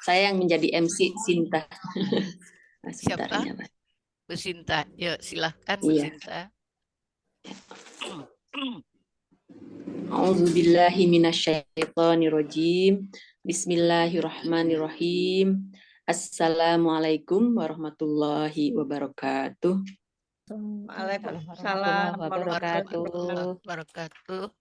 Saya yang menjadi MC Sinta. Nah, sebentar Siapa? ya, Pak. Bu Sinta. Ya, silahkan Bu Iya. Sinta. A'udzubillahi minasyaitonirrajim. Bismillahirrahmanirrahim. Assalamualaikum warahmatullahi wabarakatuh. Waalaikumsalam warahmatullahi Warahmatullahi wabarakatuh. wabarakatuh.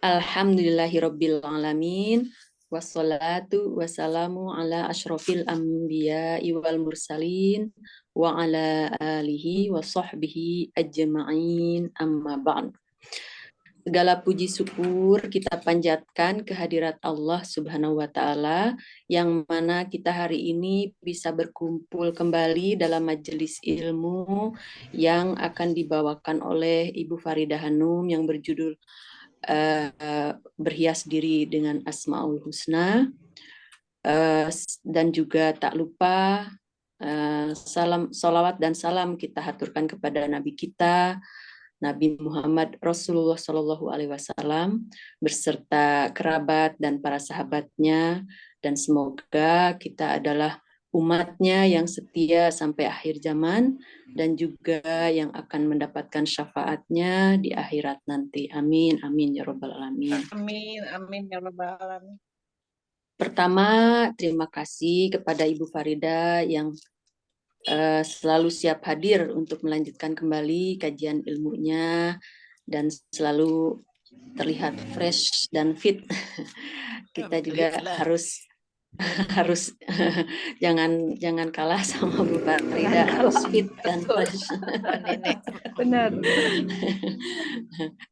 Alhamdulillahirabbil alamin. Wassalatu wassalamu ala asyrofil anbiya'i wal mursalin wa ala alihi wa sahbihi ajma'in amma ba'd. Segala puji syukur kita panjatkan kehadirat Allah Subhanahu wa Ta'ala, yang mana kita hari ini bisa berkumpul kembali dalam majelis ilmu yang akan dibawakan oleh Ibu Faridah Hanum yang berjudul Berhias Diri dengan Asmaul Husna. Dan juga tak lupa salam, salawat dan salam kita haturkan kepada Nabi kita, Nabi Muhammad Rasulullah Shallallahu Alaihi Wasallam beserta kerabat dan para sahabatnya, dan semoga kita adalah umatnya yang setia sampai akhir zaman dan juga yang akan mendapatkan syafaatnya di akhirat nanti. Amin, amin ya robbal alamin. Amin, amin ya rabbal alamin. Pertama, terima kasih kepada Ibu Farida yang selalu siap hadir untuk melanjutkan kembali kajian ilmunya dan selalu terlihat fresh dan fit. Kita juga harus jangan kalah sama Bu Farida, harus fit dan fresh. Benar.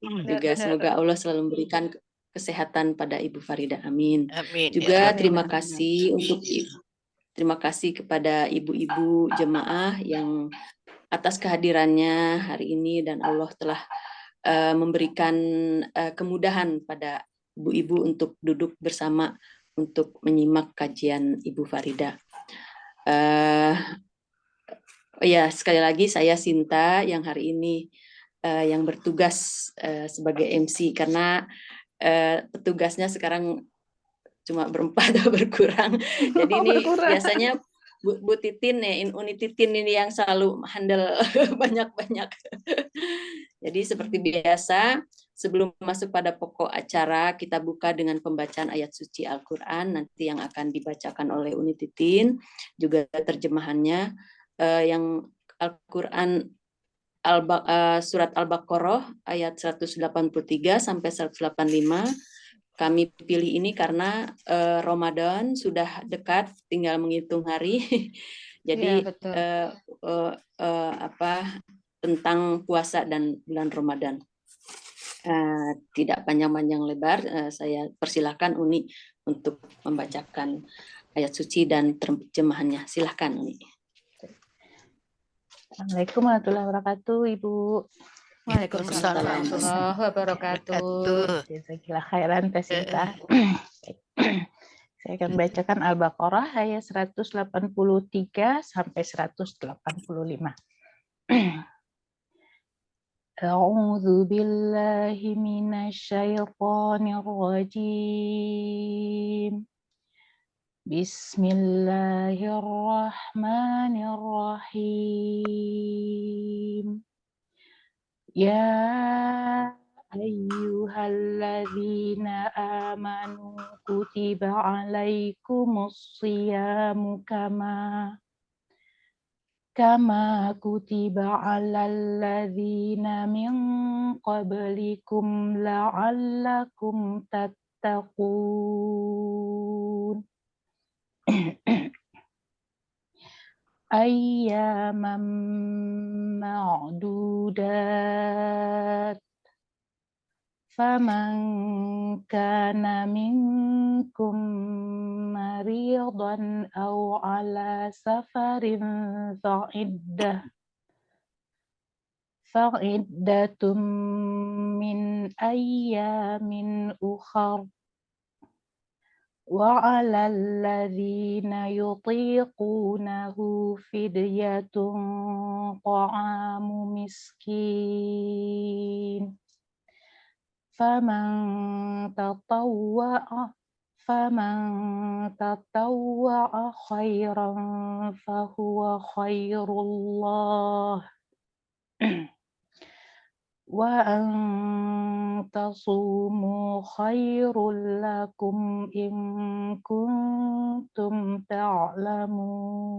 Juga semoga Allah selalu memberikan kesehatan pada Ibu Farida. Amin. Amin. Juga terima kasih kepada ibu-ibu jemaah yang atas kehadirannya hari ini, dan Allah telah memberikan kemudahan pada ibu-ibu untuk duduk bersama untuk menyimak kajian Ibu Farida. Ya, sekali lagi saya Sinta yang hari ini yang bertugas sebagai MC, karena petugasnya sekarang cuma berempat atau berkurang. Jadi ini biasanya Bu Titin ya, Uni Titin ini yang selalu handle banyak-banyak. Jadi seperti biasa, sebelum masuk pada pokok acara, kita buka dengan pembacaan ayat suci Al-Quran, nanti yang akan dibacakan oleh Uni Titin, juga terjemahannya, yang Al-Quran surat Al-Baqarah ayat 183 sampai 185. Kami pilih ini karena Ramadan sudah dekat, tinggal menghitung hari. Jadi tentang puasa dan bulan Ramadan. Tidak panjang-panjang lebar, saya persilahkan Uni untuk membacakan ayat suci dan terjemahannya. Silahkan Uni. Assalamualaikum warahmatullahi wabarakatuh, Ibu. Waalaikumsalam warahmatullahi wabarakatuh. Jazakallah khairan, Teh Sinta. Saya akan bacakan Al-Baqarah ayat 183 sampai 185. A'udzu billahi minasyaitonir rajim. Bismillahirrahmanirrahim. Ya ayyuhalladzina amanu kutiba alaikumus shiyamu kama kutiba alal ladzina min qablikum la'allakum tattaqun. Ayyaman ma'dudat. Faman kana minkum maridan aw ala safarin fa'iddatum min ayyamin ukhar. Wa 'alal ladzina yutiqunahu fidyatun ta'amu miskin. Faman tatawwa'a فمن تطوع خيرا فهو خير الله وأن تصوموا خير لكم إن كنتم تعلمون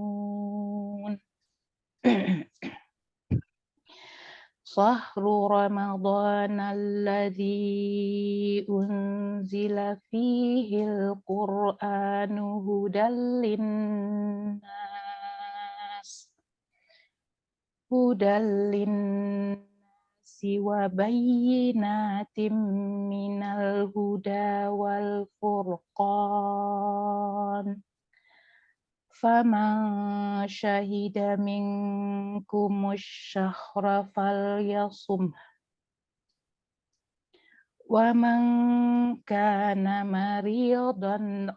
شهر رمضان الذي أنزل فيه القرآن هدى للناس وبينات من الهدى والفرقان فمن شهد منكم الشهر فليصمه ومن كان مريضا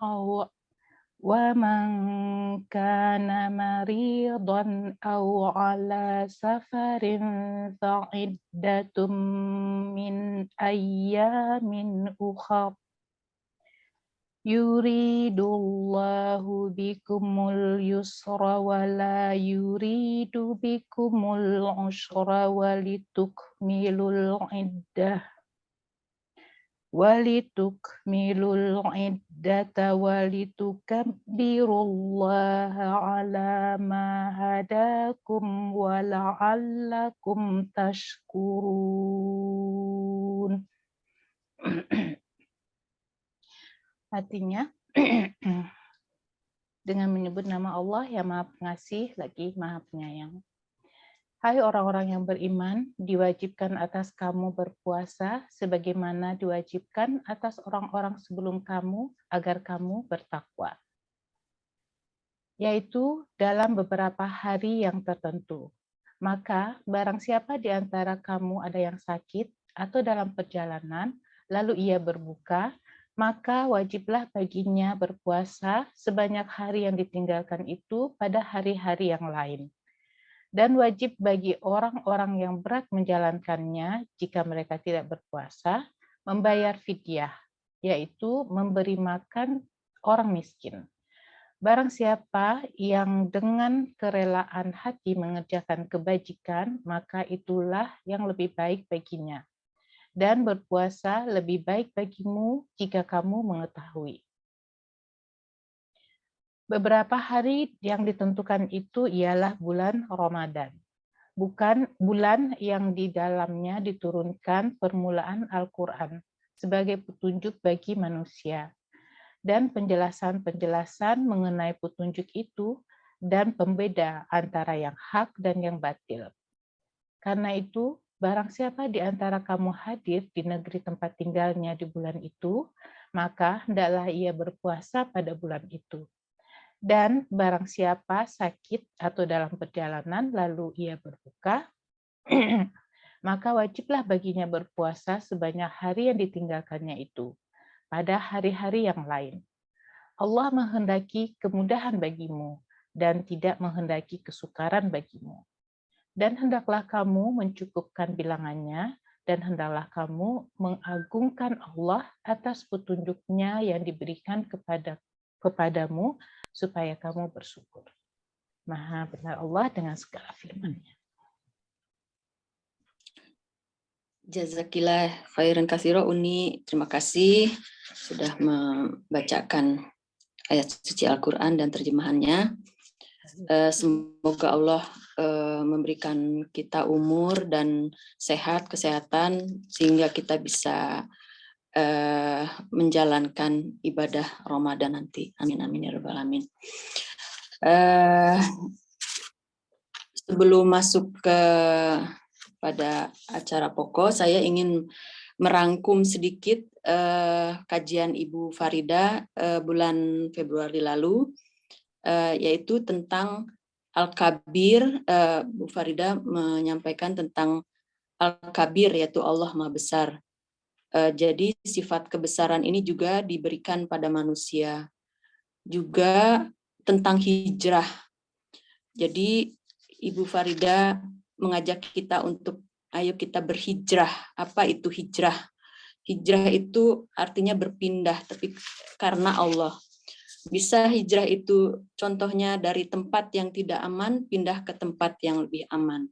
أو على سفر فعدة من أيام أخر يريد الله بكم اليسر ولا يريد بكم العسر ولتكملوا العدة ولتكبروا الله على ما هداكم ولعلكم تشكرون. Artinya, dengan menyebut nama Allah yang Maha Pengasih lagi Maha Penyayang. Hai orang-orang yang beriman, diwajibkan atas kamu berpuasa sebagaimana diwajibkan atas orang-orang sebelum kamu agar kamu bertakwa. Yaitu dalam beberapa hari yang tertentu. Maka barang siapa di antara kamu ada yang sakit atau dalam perjalanan, lalu ia berbuka, maka wajiblah baginya berpuasa sebanyak hari yang ditinggalkan itu pada hari-hari yang lain. Dan wajib bagi orang-orang yang berat menjalankannya jika mereka tidak berpuasa, membayar fidyah, yaitu memberi makan orang miskin. Barang siapa yang dengan kerelaan hati mengerjakan kebajikan, maka itulah yang lebih baik baginya. Dan berpuasa lebih baik bagimu jika kamu mengetahui. Beberapa hari yang ditentukan itu ialah bulan Ramadan, bukan bulan yang di dalamnya diturunkan permulaan Al-Quran sebagai petunjuk bagi manusia, dan penjelasan-penjelasan mengenai petunjuk itu dan pembeda antara yang hak dan yang batil. Karena itu, barang siapa di antara kamu hadir di negeri tempat tinggalnya di bulan itu, maka hendaklah ia berpuasa pada bulan itu. Dan barang siapa sakit atau dalam perjalanan lalu ia berbuka, maka wajiblah baginya berpuasa sebanyak hari yang ditinggalkannya itu, pada hari-hari yang lain. Allah menghendaki kemudahan bagimu dan tidak menghendaki kesukaran bagimu. Dan hendaklah kamu mencukupkan bilangannya, dan hendaklah kamu mengagungkan Allah atas petunjuknya yang diberikan kepadamu, supaya kamu bersyukur. Maha benar Allah dengan segala firman-Nya. Jazakillah khairan katsira Uni, terima kasih sudah membacakan ayat suci Al-Quran dan terjemahannya. Semoga Allah memberikan kita umur dan kesehatan sehingga kita bisa menjalankan ibadah Ramadan nanti. Amin amin ya rabbal alamin. Sebelum masuk pada acara pokok, saya ingin merangkum sedikit kajian Ibu Farida bulan Februari lalu, yaitu tentang Al-Kabir. Bu Farida menyampaikan tentang Al-Kabir, yaitu Allah Maha Besar. Jadi sifat kebesaran ini juga diberikan pada manusia. Juga tentang hijrah. Jadi Ibu Farida mengajak kita untuk ayo kita berhijrah. Apa itu hijrah? hijrah itu artinya berpindah, tapi karena Allah. Bisa hijrah itu contohnya dari tempat yang tidak aman, pindah ke tempat yang lebih aman.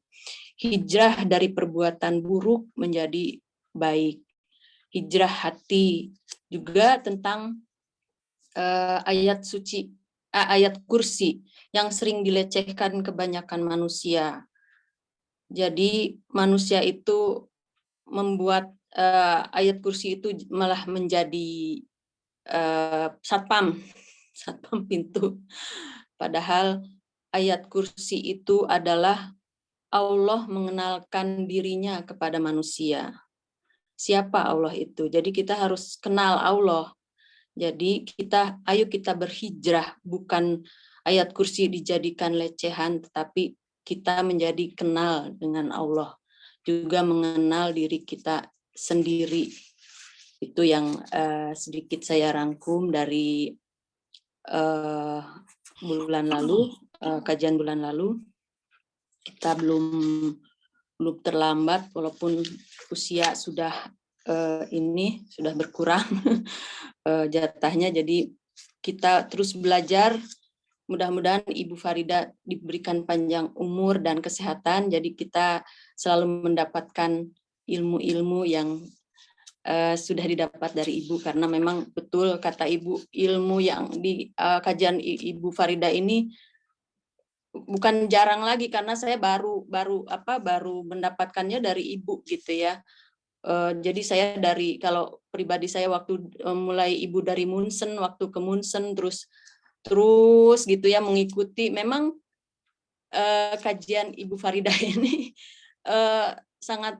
Hijrah dari perbuatan buruk menjadi baik. Hijrah hati, juga tentang ayat suci, ayat kursi yang sering dilecehkan kebanyakan manusia. Jadi manusia itu membuat ayat kursi itu malah menjadi satpam pintu. Padahal ayat kursi itu adalah Allah mengenalkan dirinya kepada manusia. Siapa Allah itu? Jadi kita harus kenal Allah. Jadi ayo kita berhijrah, bukan ayat kursi dijadikan lecehan, tetapi kita menjadi kenal dengan Allah, juga mengenal diri kita sendiri. Itu yang sedikit saya rangkum dari bulan lalu, kajian bulan lalu. Kita belum terlambat, walaupun usia sudah sudah berkurang jatahnya. Jadi kita terus belajar. Mudah-mudahan Ibu Farida diberikan panjang umur dan kesehatan. Jadi kita selalu mendapatkan ilmu-ilmu yang sudah didapat dari Ibu, karena memang betul kata Ibu, ilmu yang di kajian Ibu Farida ini bukan jarang lagi, karena saya baru mendapatkannya dari Ibu gitu ya. Jadi saya kalau pribadi saya waktu mulai Ibu dari Munsen, waktu ke Munsen terus gitu ya mengikuti, memang kajian Ibu Farida ini sangat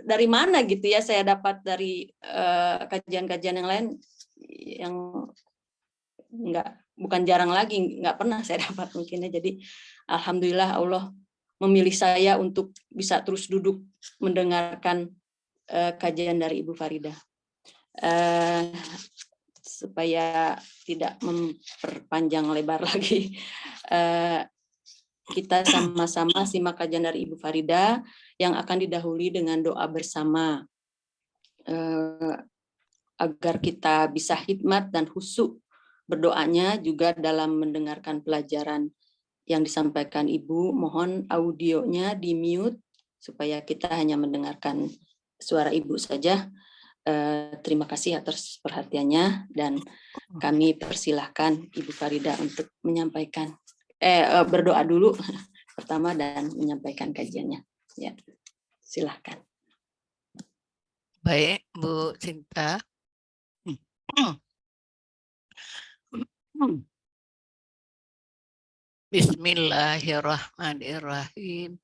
dari mana gitu ya, saya dapat dari kajian-kajian yang lain yang bukan jarang lagi, nggak pernah saya dapat mungkinnya. Jadi alhamdulillah Allah memilih saya untuk bisa terus duduk mendengarkan kajian dari Ibu Farida. Supaya tidak memperpanjang lebar lagi, kita sama-sama simak kajian dari Ibu Farida yang akan didahului dengan doa bersama, agar kita bisa hikmat dan khusyuk berdoanya juga dalam mendengarkan pelajaran yang disampaikan Ibu. Mohon audionya di mute supaya kita hanya mendengarkan suara Ibu saja. Terima kasih atas perhatiannya, dan kami persilahkan Ibu Farida untuk menyampaikan berdoa dulu pertama dan menyampaikan kajiannya. Ya, silahkan. Baik, Bu Sinta. Bismillahirrahmanirrahim.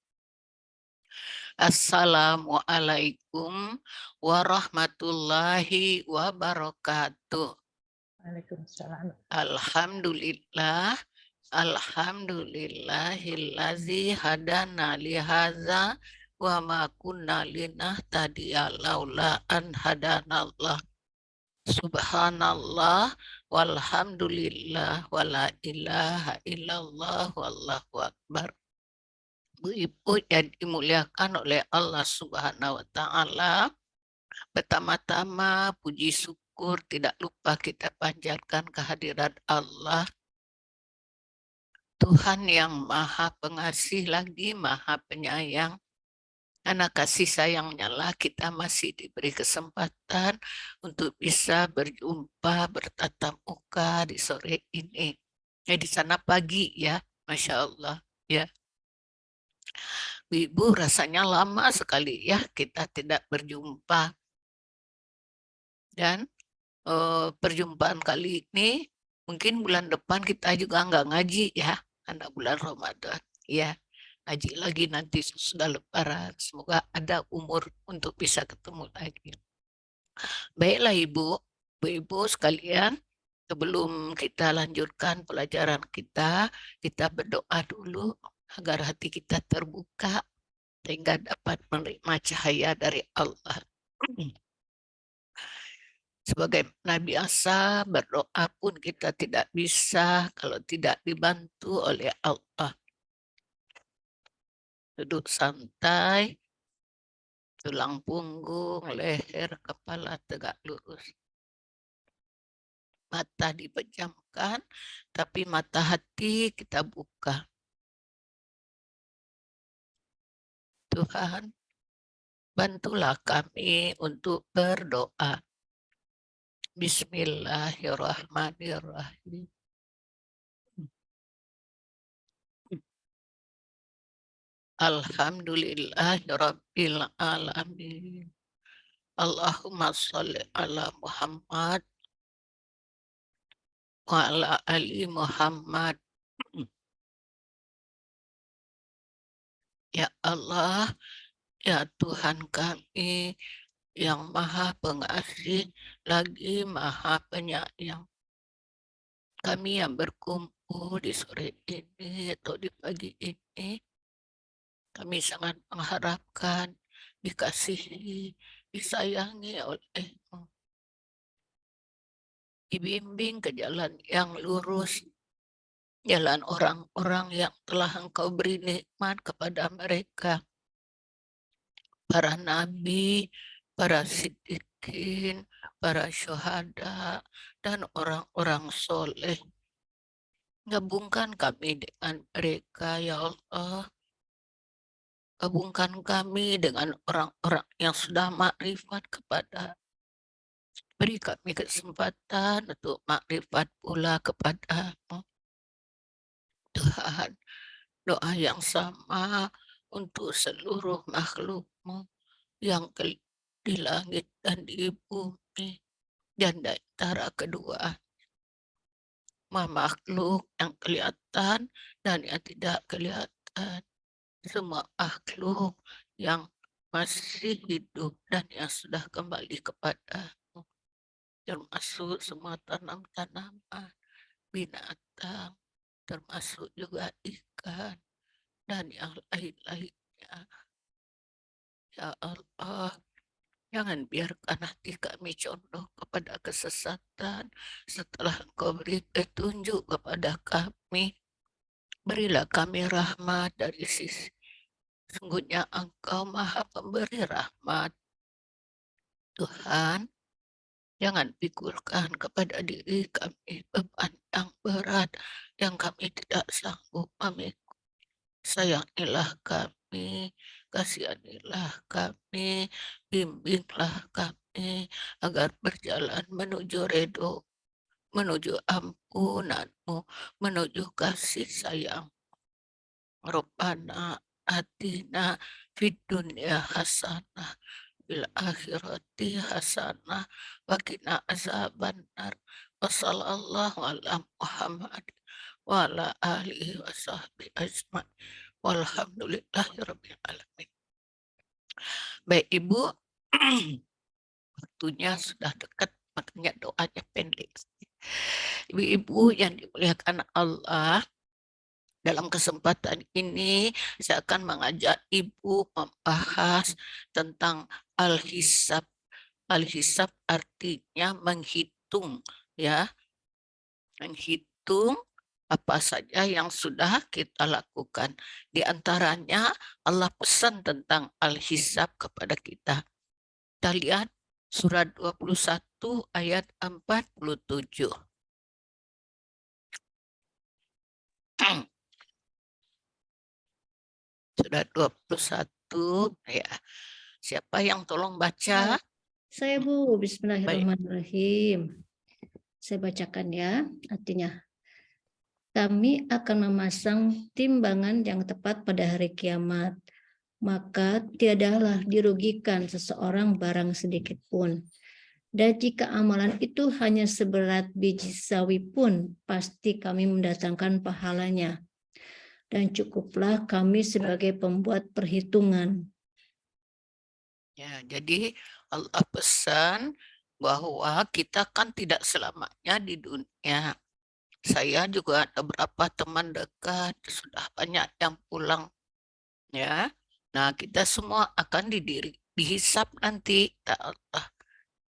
Assalamualaikum warahmatullahi wabarakatuh. Waalaikumsalam. Alhamdulillah, alhamdulillahillazi hadana lihaza wa ma kunna linahtadiya laula an hadanallah. Subhanallah walhamdulillah wala ilaha illallah wallahu akbar. Bu-ibu yang dimuliakan oleh Allah Subhanahu wa taala, pertama-tama puji syukur tidak lupa kita panjatkan kehadirat Allah, Tuhan yang Maha Pengasih lagi Maha Penyayang. Karena kasih sayangnya lah kita masih diberi kesempatan untuk bisa berjumpa, bertatap muka di sore ini. Di sana pagi ya, Masya Allah. Ya, Ibu, rasanya lama sekali ya kita tidak berjumpa. Dan perjumpaan kali ini mungkin bulan depan kita juga nggak ngaji ya, karena bulan Ramadan. Ya, ngaji lagi nanti sudah Lebaran. Semoga ada umur untuk bisa ketemu lagi. Baiklah Ibu sekalian, sebelum kita lanjutkan pelajaran kita berdoa dulu agar hati kita terbuka sehingga dapat menerima cahaya dari Allah. Sebagai Nabi biasa, berdoa pun kita tidak bisa kalau tidak dibantu oleh Allah. Duduk santai, tulang punggung, leher, kepala tegak lurus. Mata dipejamkan, tapi mata hati kita buka. Tuhan, bantulah kami untuk berdoa. Bismillahirrahmanirrahim. Alhamdulillahirabbil alamin. Allahumma sholli ala Muhammad wa ala ali Muhammad. Ya Allah, ya Tuhan kami yang Maha Pengasih lagi Maha Penyayang. Kami yang berkumpul di sore ini atau di pagi ini, kami sangat mengharapkan dikasihi, disayangi oleh-Mu, dibimbing ke jalan yang lurus, jalan orang-orang yang telah Engkau beri nikmat kepada mereka, para nabi, para siddiqin, para syuhada, dan orang-orang soleh. Gabungkan kami dengan mereka, ya Allah. Gabungkan kami dengan orang-orang yang sudah makrifat kepada. Beri kami kesempatan untuk makrifat pula kepada-Mu. Tuhan, doa yang sama untuk seluruh makhluk-Mu yang di langit dan di bumi dan di antara kedua makhluk yang kelihatan dan yang tidak kelihatan, semua makhluk yang masih hidup dan yang sudah kembali kepada-Mu, termasuk semua tanam-tanaman, binatang, termasuk juga ikan dan yang lain-lainnya. Ya Allah, jangan biarkan hati kami condong kepada kesesatan setelah Engkau beri petunjuk kepada kami. Berilah kami rahmat dari sisi. Sungguhnya Engkau Maha Pemberi rahmat. Tuhan, jangan pikulkan kepada diri kami beban yang berat yang kami tidak sanggup memikul. Sayangilah kami, kasihanilah kami, bimbinglah kami agar berjalan menuju ridho, menuju ampunan-Mu, menuju kasih sayang. Rabbana atina fid dunya hasanah fil akhirati hasanah wa qina azabannar. Wassallallahu ala Muhammad wa ala alihi wa sahbihi ajma'in. Walhamdulillahirabbil alamin. Baik Ibu, waktunya sudah dekat, makanya doanya pendek. Ibu-ibu yang dimuliakan Allah, dalam kesempatan ini saya akan mengajak Ibu membahas tentang al-hisab. Al-hisab artinya menghitung, ya. Menghitung apa saja yang sudah kita lakukan. Di antaranya Allah pesan tentang al-hisab kepada kita. Kita lihat surat 21 ayat 47. Surat 21, ya. Siapa yang tolong baca? Saya Bu, bismillahirrahmanirrahim. Saya bacakan ya, artinya. Kami akan memasang timbangan yang tepat pada hari kiamat. Maka tiadalah dirugikan seseorang barang sedikit pun. Dan jika amalan itu hanya seberat biji sawi pun, pasti kami mendatangkan pahalanya. Dan cukuplah kami sebagai pembuat perhitungan. Ya, jadi Allah pesan bahwa kita kan tidak selamanya di dunia. Saya juga ada beberapa teman dekat, sudah banyak yang pulang. Ya, nah kita semua akan dihisap nanti, ya Allah.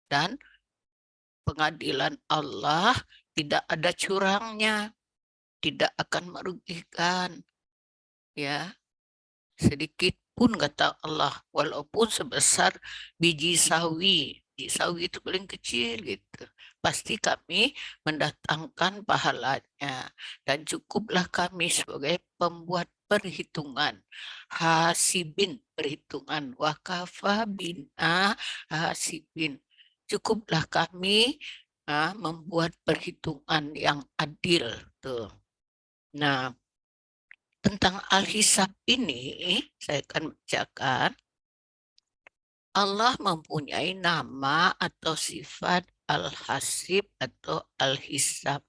Dan pengadilan Allah tidak ada curangnya, tidak akan merugikan, ya, sedikit walaupun kata Allah, walaupun sebesar biji sawi itu paling kecil gitu, pasti kami mendatangkan pahalanya. Dan cukuplah kami sebagai pembuat perhitungan, hasibin perhitungan, wakafa bina hasibin. Cukuplah kami membuat perhitungan yang adil tuh. Nah, tentang al-hisab ini saya akan bacakan. Allah mempunyai nama atau sifat al-hasib atau al-hisab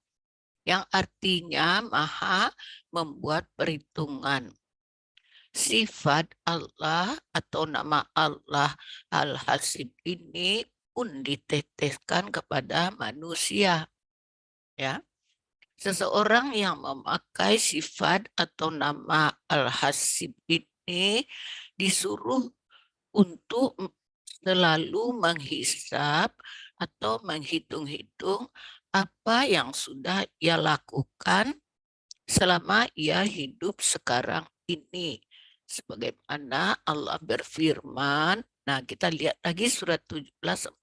yang artinya maha membuat perhitungan. Sifat Allah atau nama Allah al-hasib ini pun diteteskan kepada manusia, ya. Seseorang yang memakai sifat atau nama al-hasib ini disuruh untuk selalu menghisap atau menghitung-hitung apa yang sudah ia lakukan selama ia hidup sekarang ini. Sebagaimana Allah berfirman, nah kita lihat lagi surat 17-14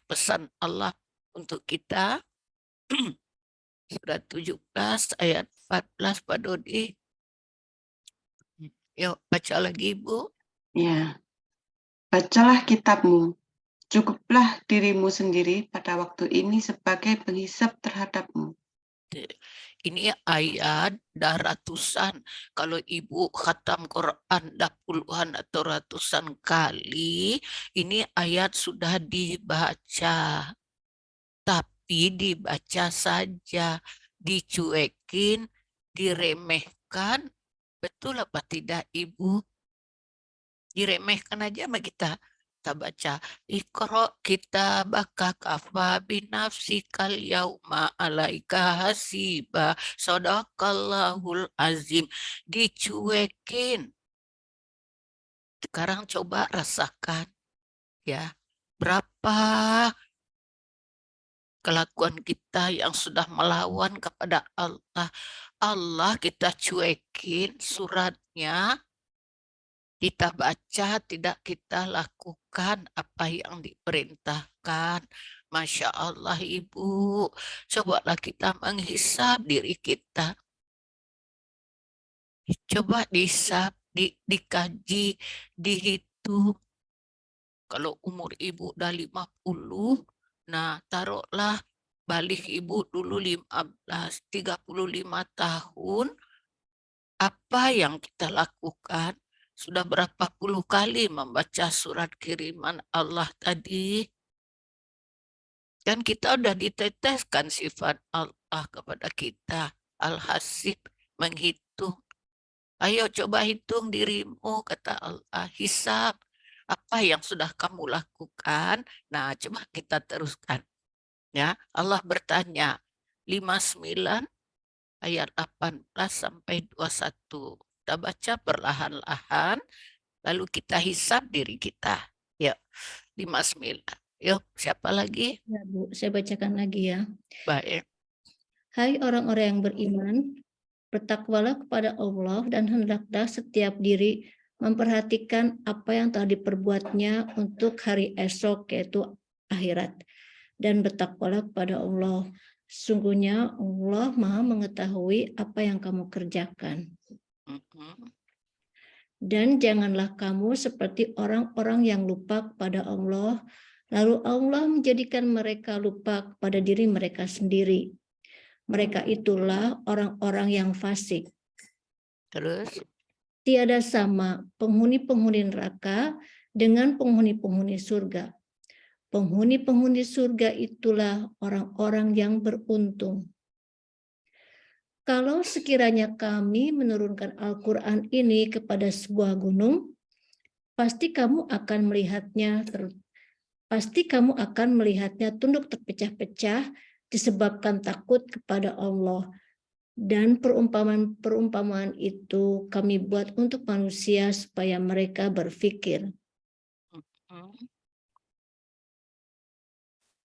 pesan Allah untuk kita. Surat 17 ayat 14 Pak Dodi. Yuk baca lagi Ibu. Ya, bacalah kitabmu. Cukuplah dirimu sendiri pada waktu ini sebagai penghisap terhadapmu. Ini ayat dah ratusan. Kalau Ibu khatam Quran dah puluhan atau ratusan kali, ini ayat sudah dibaca. Tapi dibaca saja, dicuekin, diremehkan. Betul apa tidak Ibu? Diremehkan aja sama kita. Kita baca, Iqra kitabaka kafa binafsikal yauma alaika hasiba, sadaqallahul azim. Dicuekin. Sekarang coba rasakan ya, berapa kelakuan kita yang sudah melawan kepada Allah. Allah kita cuekin suratnya, kita baca, tidak kita lakukan apa yang diperintahkan. Masya Allah Ibu, cobalah kita menghisap diri kita. Coba dihisap, dikaji, dihitung. Kalau umur Ibu udah 50, nah taruhlah balik Ibu dulu 15, 35 tahun. Apa yang kita lakukan? Sudah berapa puluh kali membaca surat kiriman Allah tadi? Dan kita sudah diteteskan sifat Allah kepada kita. Al-Hasib, menghitung. Ayo coba hitung dirimu, kata Allah. Hisab. Apa yang sudah kamu lakukan? Nah, coba kita teruskan. Ya, Allah bertanya, 59 ayat 18 sampai 21. Kita baca perlahan-lahan, lalu kita hisab diri kita. Yuk, 59. Yuk, siapa lagi? Ya, Bu, saya bacakan lagi ya. Baik. Hai orang-orang yang beriman, bertakwalah kepada Allah dan hendaklah setiap diri memperhatikan apa yang telah diperbuatnya untuk hari esok, yaitu akhirat. Dan bertakwalah kepada Allah. Sungguhnya Allah Maha mengetahui apa yang kamu kerjakan. Dan janganlah kamu seperti orang-orang yang lupa kepada Allah, lalu Allah menjadikan mereka lupa kepada diri mereka sendiri. Mereka itulah orang-orang yang fasik. Terus? Tiada sama penghuni-penghuni neraka dengan penghuni-penghuni surga. Penghuni-penghuni surga itulah orang-orang yang beruntung. Kalau sekiranya kami menurunkan Al-Quran ini kepada sebuah gunung, pasti kamu akan melihatnya tunduk terpecah-pecah disebabkan takut kepada Allah. Dan perumpamaan itu kami buat untuk manusia supaya mereka berpikir.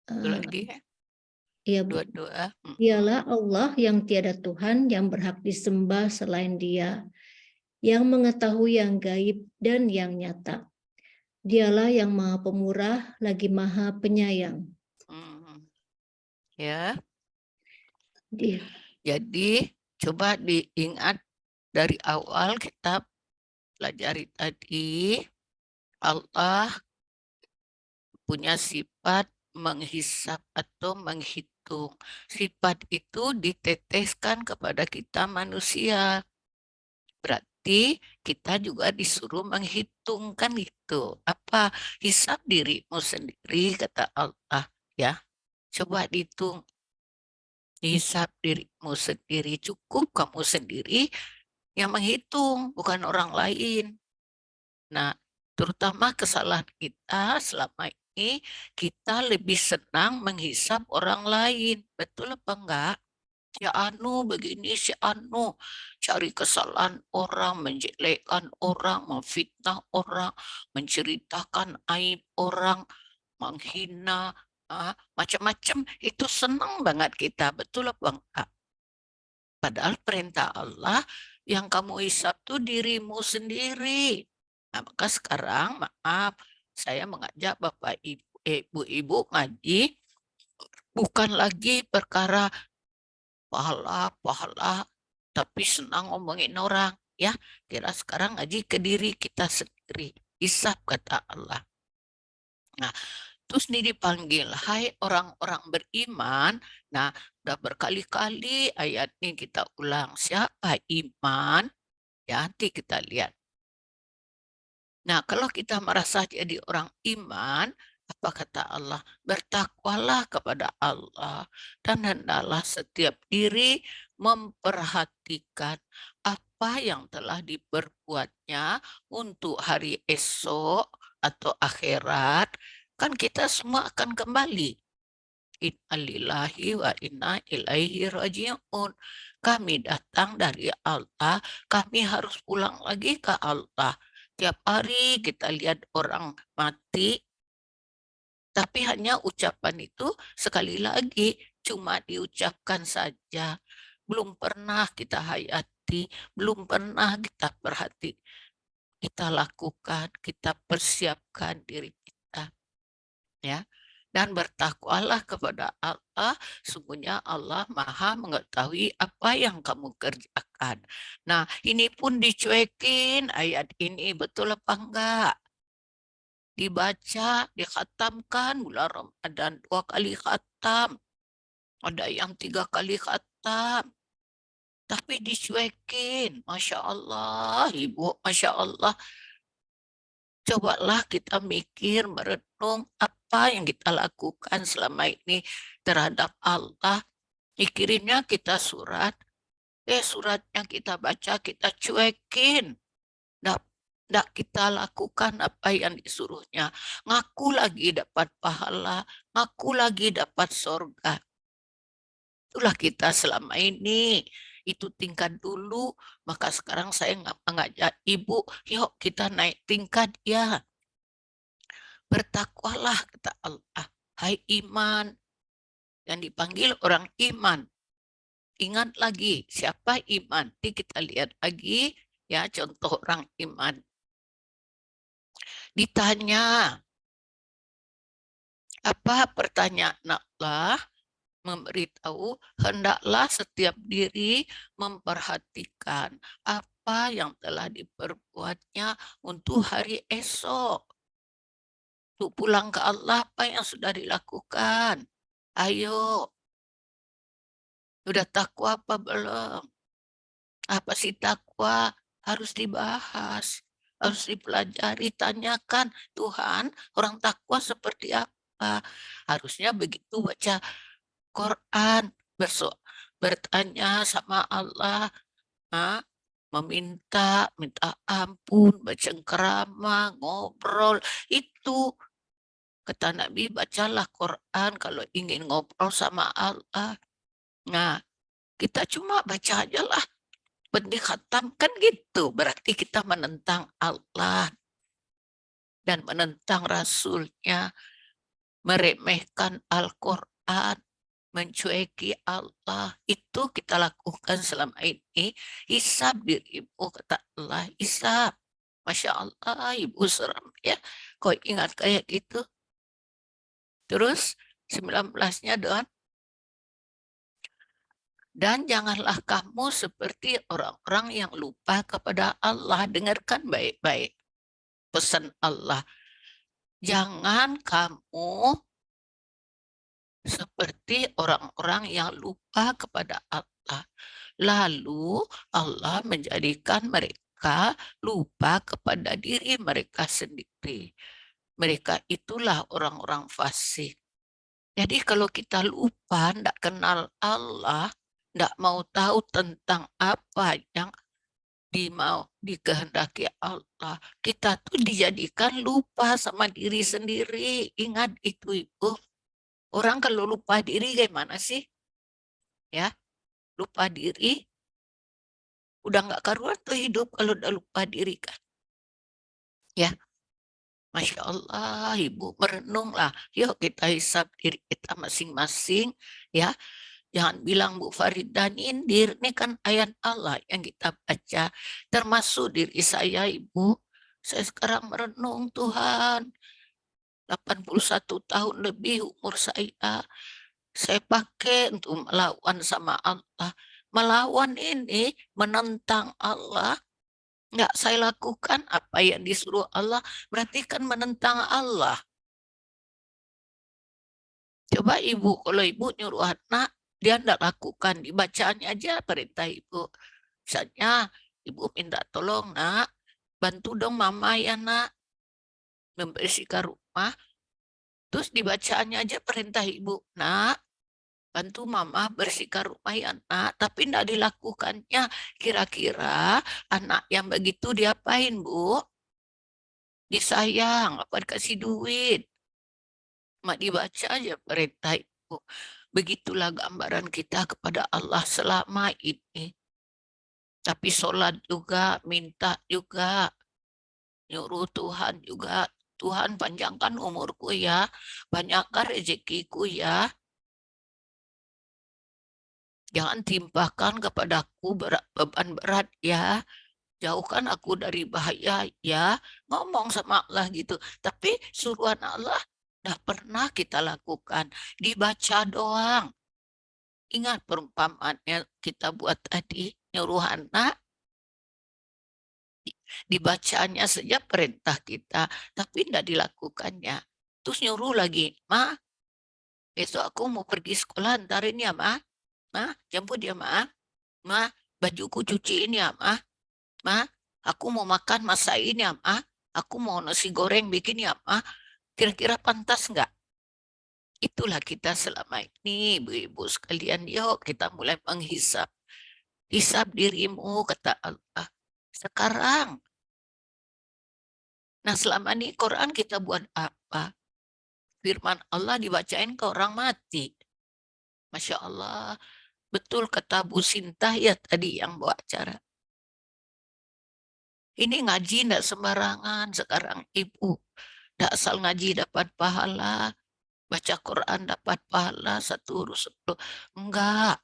Lagi Iya, Bu. Dua-dua. Dialah Allah yang tiada Tuhan yang berhak disembah selain Dia. yang mengetahui yang gaib dan yang nyata. Dialah yang Maha Pemurah lagi Maha Penyayang. Ya, Di- jadi coba diingat dari awal kita pelajari tadi, Allah punya sifat menghisap atau menghitung. Sifat itu diteteskan kepada kita manusia. Berarti kita juga disuruh menghitungkan itu. Apa? Hisap dirimu sendiri, kata Allah. Ya, coba dihitung. Hisap dirimu sendiri. Cukup kamu sendiri yang menghitung, bukan orang lain. Nah, terutama kesalahan kita selama ini, kita lebih senang menghisap orang lain. Betul apa enggak? Si Anu begini, si Anu cari kesalahan orang, menjelekkan orang, memfitnah orang, menceritakan aib orang, menghina, macam-macam. Itu senang banget kita, betul apa enggak? Padahal perintah Allah yang kamu hisap tuh dirimu sendiri. Nah, maka sekarang maaf, saya mengajak Bapak Ibu ngaji bukan lagi perkara pahala, tapi senang ngomongin orang. Ya, kira sekarang ngaji ke diri kita sendiri. Hisap kata Allah. Nah, terus ini dipanggil, hai orang-orang beriman. Nah, udah berkali-kali ayat ini kita ulang. Siapa iman? Ya, nanti kita lihat. Nah, kalau kita merasa jadi orang iman, apa kata Allah? Bertakwalah kepada Allah dan hendaklah setiap diri memperhatikan apa yang telah diperbuatnya untuk hari esok atau akhirat. Kan kita semua akan kembali. Inna lillahi wa inna ilaihi raji'un. Kami datang dari Allah, kami harus pulang lagi ke Allah. Tiap hari kita lihat orang mati, tapi hanya ucapan itu sekali lagi cuma diucapkan saja. Belum pernah kita hayati, belum pernah kita perhati. Kita lakukan, kita persiapkan diri kita. Ya. Dan bertakwalah kepada Allah, sungguhnya Allah Maha mengetahui apa yang kamu kerjakan. Nah, ini pun dicuekin ayat ini, betul apa enggak? Dibaca, dikhatamkan bulan Ramadan 2 kali khatam. Ada yang 3 kali khatam. Tapi dicuekin, Masya Allah, Ibu, Masya Allah. Cobalah kita mikir, merenung apa yang kita lakukan selama ini terhadap Allah. Mikirinnya kita suratnya kita baca, kita cuekin. Nggak kita lakukan apa yang disuruhnya. Ngaku lagi dapat pahala, ngaku lagi dapat sorga. Itulah kita selama ini. Itu tingkat dulu, maka sekarang saya mengajak ibu, yuk kita naik tingkat ya. Bertakwalah kata Allah, hai iman, yang dipanggil orang iman. Ingat lagi siapa iman. Nanti kita lihat lagi ya contoh orang iman. Ditanya, apa pertanyaan Allah? Memberitahu hendaklah setiap diri memperhatikan apa yang telah diperbuatnya untuk hari esok. Untuk pulang ke Allah, apa yang sudah dilakukan? Ayo, udah takwa apa belum? Apa sih takwa? Harus dibahas, harus dipelajari, tanyakan Tuhan, orang takwa seperti apa? Harusnya begitu baca Quran, bertanya sama Allah, minta ampun, bercengkerama, ngobrol, itu kata Nabi, bacalah Quran kalau ingin ngobrol sama Allah. Nah, kita cuma baca aja lah. Penting khatam kan gitu. Berarti kita menentang Allah dan menentang Rasulnya, meremehkan Al-Quran. mencueki Allah. Itu kita lakukan selama ini. Hisab dirimu, kata Allah. Hisab. Masya Allah, Ibu seram ya. Kau ingat kayak gitu? Terus 19-nya dan janganlah kamu seperti orang-orang yang lupa kepada Allah. Dengarkan baik-baik pesan Allah. Jangan kamu seperti orang-orang yang lupa kepada Allah. Lalu Allah menjadikan mereka lupa kepada diri mereka sendiri. Mereka itulah orang-orang fasik. Jadi kalau kita lupa, tidak kenal Allah, tidak mau tahu tentang apa yang dikehendaki Allah, kita tuh dijadikan lupa sama diri sendiri. Ingat itu, Ibu. Orang kalau lupa diri gimana sih? Ya, lupa diri, udah nggak karuan tuh hidup kalau udah lupa diri kan. Ya, Masya Allah, Ibu merenunglah. Yuk kita hisap diri kita masing-masing. Ya, jangan bilang Bu Farida nyindir. Ini kan ayat Allah yang kita baca. Termasuk diri saya, Ibu. Saya sekarang merenung Tuhan. 81 tahun lebih umur saya. Saya pakai untuk melawan sama Allah. Melawan ini menentang Allah. Nggak saya lakukan apa yang disuruh Allah, berarti kan menentang Allah. Coba Ibu, kalau Ibu nyuruh anak, dia enggak lakukan, dibacaannya aja perintah Ibu. Misalnya, Ibu minta tolong, nak, bantu dong mama ya nak, membersihkan rumah. Terus dibacaannya aja perintah Ibu, nak, bantu mama bersihkan rumah ya nak, tapi enggak dilakukannya. Kira-kira anak yang begitu diapain, Bu? Disayang, apa dikasih duit. Mak dibaca aja perintah Ibu. Begitulah gambaran kita kepada Allah selama ini. Tapi sholat juga, minta juga, nyuruh Tuhan juga. Tuhan panjangkan umurku ya, banyakkan rezekiku ya. Jangan timpakan kepadaku beban berat ya. Jauhkan aku dari bahaya ya. Ngomong sama Allah gitu. Tapi suruhan Allah tidak pernah kita lakukan. Dibaca doang. Ingat perumpamaannya kita buat tadi. Nyuruh anak. Dibacanya saja perintah kita. Tapi tidak dilakukannya. Terus nyuruh lagi. Ma, besok aku mau pergi sekolah. Antarin ya ma. Ma, jemput ya ma. Ma, bajuku cuciin ya ma. Ma, aku mau makan masain ya ma. Aku mau nasi goreng bikin ya ma. Kira-kira pantas nggak? Itulah kita selama ini, ibu-ibu sekalian. Yuk kita mulai menghisap. Hisap dirimu, kata Allah. Sekarang. Nah selama ini Quran kita buat apa? Firman Allah dibacain ke orang mati. Masya Allah. Betul kata Bu Sinta ya tadi yang bawa acara. Ini ngaji enggak sembarangan sekarang Ibu. Enggak asal ngaji dapat pahala. Baca Quran dapat pahala 1 huruf 10. Enggak.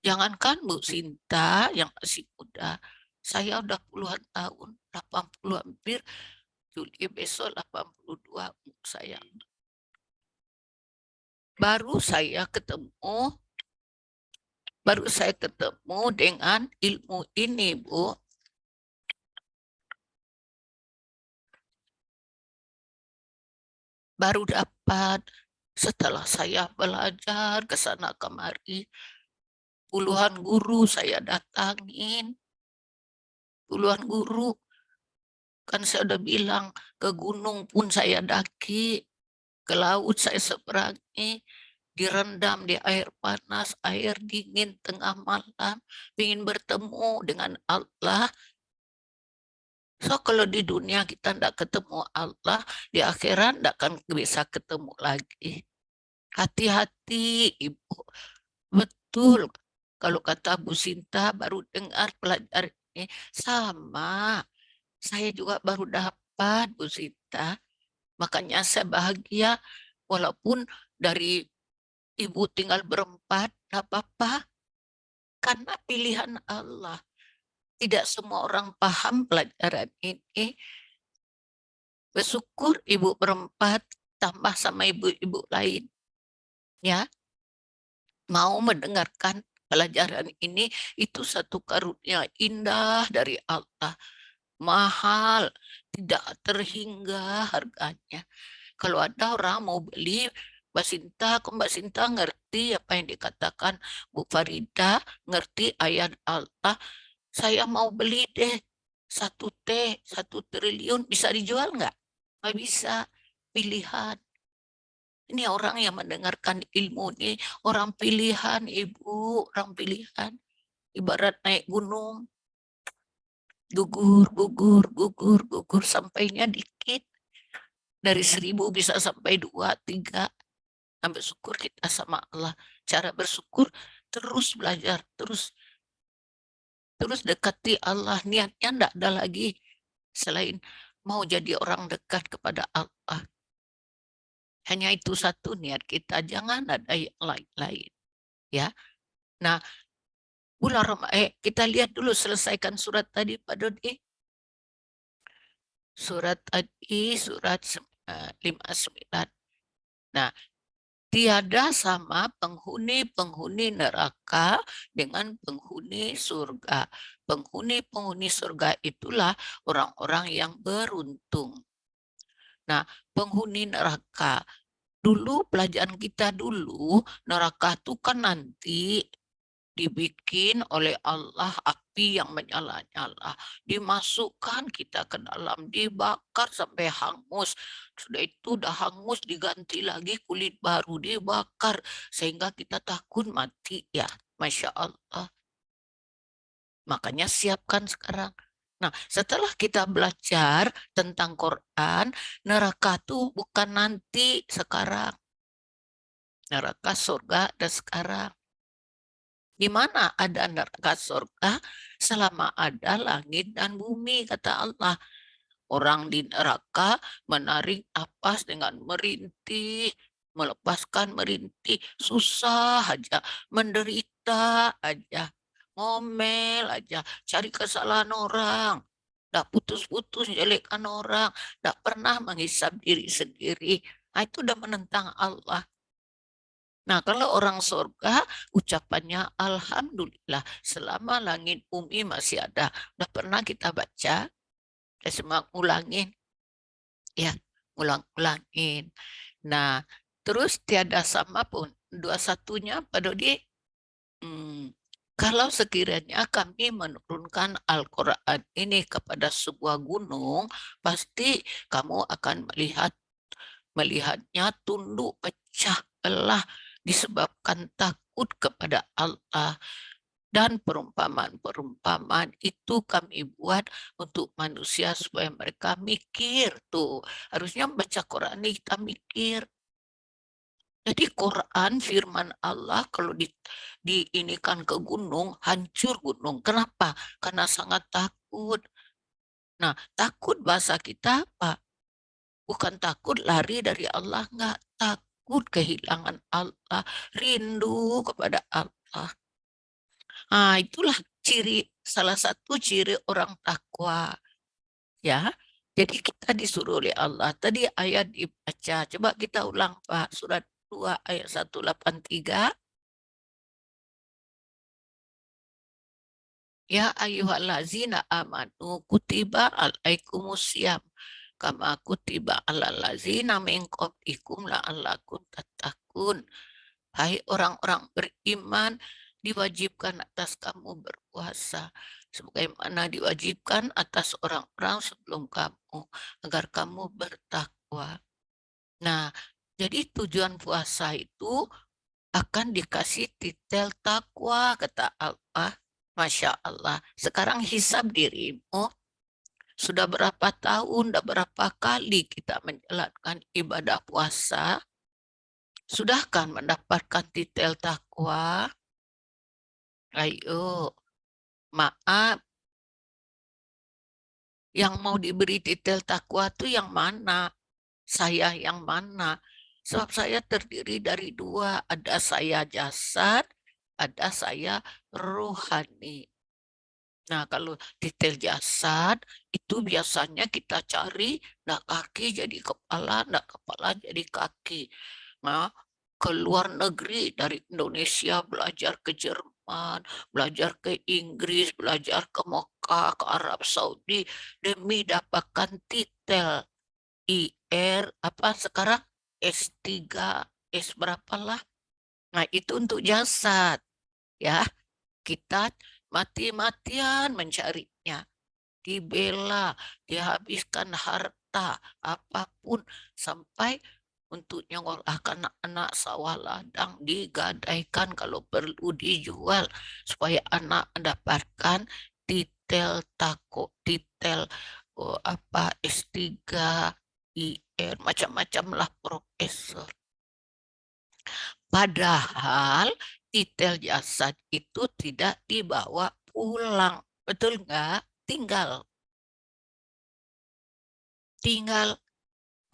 Jangankan Bu Sinta yang masih muda. Saya udah puluhan tahun. 80 hampir. Juli besok 82 umur saya. Baru saya ketemu dengan ilmu ini, Bu. Baru dapat setelah saya belajar ke sana kemari. Puluhan guru saya datangin. Puluhan guru. Kan saya udah bilang, ke gunung pun saya daki. Ke laut saya seberangi. Direndam di air panas, air dingin tengah malam. Ingin bertemu dengan Allah. So kalau di dunia kita tidak ketemu Allah, di akhirat tidak akan bisa ketemu lagi. Hati-hati Ibu. Betul. Kalau kata Bu Sinta baru dengar pelajar ini sama. Saya juga baru dapat Bu Sinta. Makanya saya bahagia walaupun dari ibu tinggal berempat, nggak apa-apa. Karena pilihan Allah. Tidak semua orang paham pelajaran ini. Bersyukur ibu berempat, tambah sama ibu-ibu lain. Ya, mau mendengarkan pelajaran ini, itu satu karunia indah dari Allah. Mahal, tidak terhingga harganya. Kalau ada orang mau beli, Mbak Sinta ngerti apa yang dikatakan Bu Farida, ngerti ayat Allah, saya mau beli deh 1 triliun, bisa dijual nggak? Nggak bisa, pilihan. Ini orang yang mendengarkan ilmu ini, orang pilihan, Ibu, orang pilihan. Ibarat naik gunung, gugur, gugur, gugur, gugur, sampainya dikit. Dari 1000 bisa sampai 2, 3. Ambil syukur kita sama Allah. Cara bersyukur, terus belajar, terus dekati Allah. Niatnya enggak ada lagi selain mau jadi orang dekat kepada Allah. Hanya itu satu niat kita, jangan ada yang lain-lain. Ya. Nah, bulan Ramadan, kita lihat dulu, selesaikan surat tadi Pak Dodi. Surat tadi, surat 59. Nah, tiada sama penghuni-penghuni neraka dengan penghuni surga. Penghuni-penghuni surga itulah orang-orang yang beruntung. Nah, penghuni neraka, dulu pelajaran kita dulu, neraka itu kan nanti dibikin oleh Allah api yang menyala-nyala. Dimasukkan kita ke dalam, dibakar sampai hangus. Sudah itu udah hangus, diganti lagi kulit baru, dibakar. Sehingga kita takut mati ya. Masya Allah. Makanya siapkan sekarang. Nah, setelah kita belajar tentang Quran, neraka itu bukan nanti, sekarang. Neraka surga ada sekarang. Di mana ada neraka surga? Selama ada langit dan bumi, kata Allah. Orang di neraka menarik napas dengan merintih, melepaskan merintih, susah aja, menderita aja, ngomel aja, cari kesalahan orang, tidak putus-putus jelekan orang, tidak pernah menghisap diri sendiri. Nah, itu udah menentang Allah. Nah, kalau orang surga, ucapannya Alhamdulillah, selama langit bumi masih ada. Udah pernah kita baca, saya semua ulangin, ya, ulang-ulangin. Nah, terus tiada sama pun, 21-nya, Pak Dodi, kalau sekiranya kami menurunkan Al-Quran ini kepada sebuah gunung, pasti kamu akan melihatnya tunduk pecah belah disebabkan takut kepada Allah. Dan perumpamaan-perumpamaan itu kami buat untuk manusia supaya mereka mikir tuh. Harusnya baca Quran ini kita mikir. Jadi Quran firman Allah kalau diinikan ke gunung, hancur gunung. Kenapa? Karena sangat takut. Nah, takut bahasa kita apa? Bukan takut lari dari Allah, enggak. Takut kehilangan Allah, rindu kepada Allah. Nah, itulah salah satu ciri orang takwa. Ya, jadi kita disuruh oleh Allah. Tadi ayat dibaca, coba kita ulang Pak, surat 2 ayat 183. Ya ayyuhallazina amanu kutiba alaikumusiyam kama kutiba alal ladzina min qablikum la'allakum tattaqun. Hai orang-orang beriman, diwajibkan atas kamu berpuasa sebagaimana diwajibkan atas orang-orang sebelum kamu agar kamu bertakwa. Nah, jadi tujuan puasa itu akan dikasih titel takwa, kata Allah. Masya Allah. Sekarang hisab dirimu. Sudah berapa tahun, sudah berapa kali kita menjalankan ibadah puasa? Sudahkah mendapatkan titel takwa? Ayo, maaf. Yang mau diberi titel takwa itu yang mana? Saya yang mana? Sebab saya terdiri dari dua, ada saya jasad, ada saya rohani. Nah, kalau detail jasad itu biasanya kita cari, ndak kaki jadi kepala, ndak kepala jadi kaki. Nah, ke luar negeri dari Indonesia belajar ke Jerman, belajar ke Inggris, belajar ke Mekah, ke Arab Saudi demi dapatkan titel IR apa sekarang S3, S berapalah. Nah, itu untuk jasad ya. Kita mati-matian mencarinya, dibela, dihabiskan harta, apapun, sampai untuk menyekolahkan anak sawah ladang, digadaikan kalau perlu dijual, supaya anak mendapatkan titel tako, titel apa S3, IR, macam-macam lah profesor. Padahal titel jasad itu tidak dibawa pulang. Betul nggak? Tinggal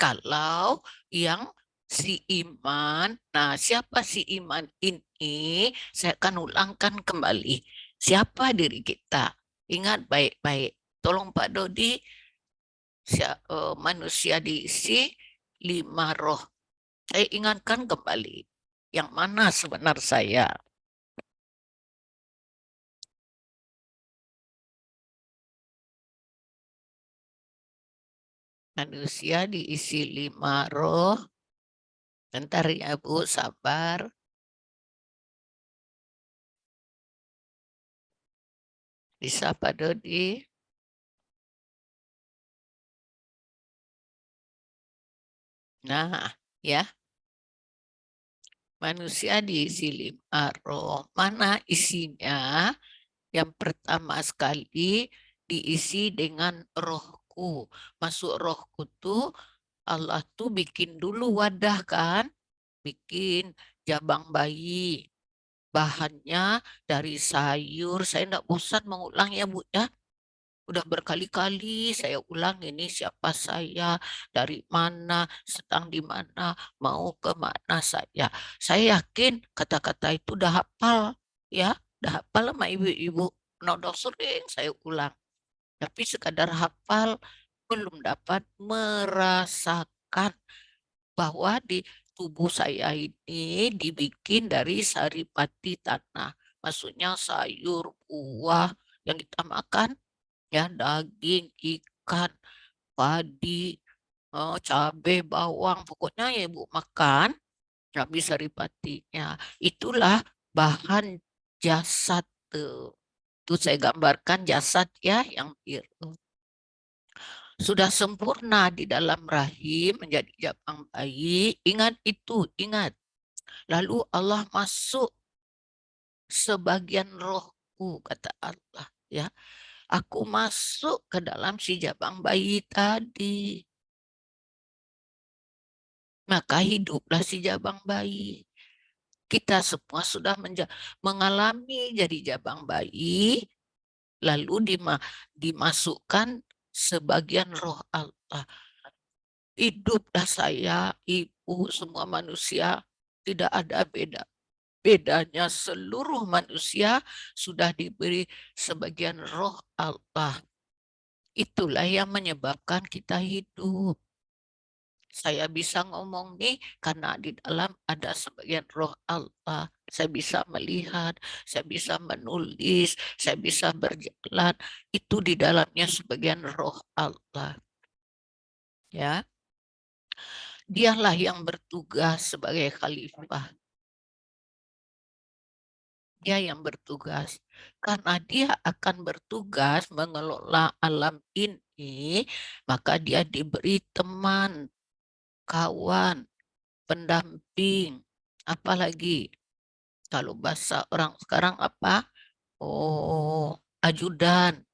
kalau yang si Iman. Nah, siapa si Iman ini? Saya akan ulangkan kembali. Siapa diri kita? Ingat baik-baik. Tolong Pak Dodi, manusia diisi 5 roh. Saya ingatkan kembali. Yang mana sebenar saya? Manusia diisi 5 roh. Bentar ya Bu, sabar. Bisa Pak Dodi? Nah, ya. Manusia diisi 5 roh. Mana isinya? Yang pertama sekali diisi dengan rohku. Masuk rohku tuh Allah tuh bikin dulu wadah kan? Bikin jabang bayi. Bahannya dari sayur. Saya enggak bosan mengulang ya Bu ya. Udah berkali-kali saya ulang ini siapa saya, dari mana, sedang di mana, mau ke mana saya. Saya yakin kata-kata itu udah hafal ya, udah hafal sama ibu-ibu. Udah sering saya ulang. Tapi sekadar hafal belum dapat merasakan bahwa di tubuh saya ini dibikin dari saripati tanah. Maksudnya sayur, buah yang kita makan, ya daging, ikan, padi, cabai, bawang, pokoknya ya Ibu makan, habis saripatinya. Itulah bahan jasad tuh. Tuh saya gambarkan jasad ya yang biru. Sudah sempurna di dalam rahim menjadi jabang bayi. Ingat itu, ingat. Lalu Allah masuk sebagian rohku, kata Allah. Ya, aku masuk ke dalam si jabang bayi tadi. Maka hiduplah si jabang bayi. Kita semua sudah mengalami jadi jabang bayi, lalu dimasukkan sebagian roh Allah. Hiduplah saya, ibu, semua manusia, tidak ada bedanya. Seluruh manusia sudah diberi sebagian roh Allah. Itulah yang menyebabkan kita hidup. Saya bisa ngomong nih karena di dalam ada sebagian roh Allah. Saya bisa melihat, saya bisa menulis, saya bisa berjalan. Itu di dalamnya sebagian roh Allah. Ya. Dialah yang bertugas sebagai khalifah. Dia yang bertugas. Karena dia akan bertugas mengelola alam ini, maka dia diberi teman, kawan, pendamping, apalagi kalau bahasa orang sekarang apa? Oh, ajudan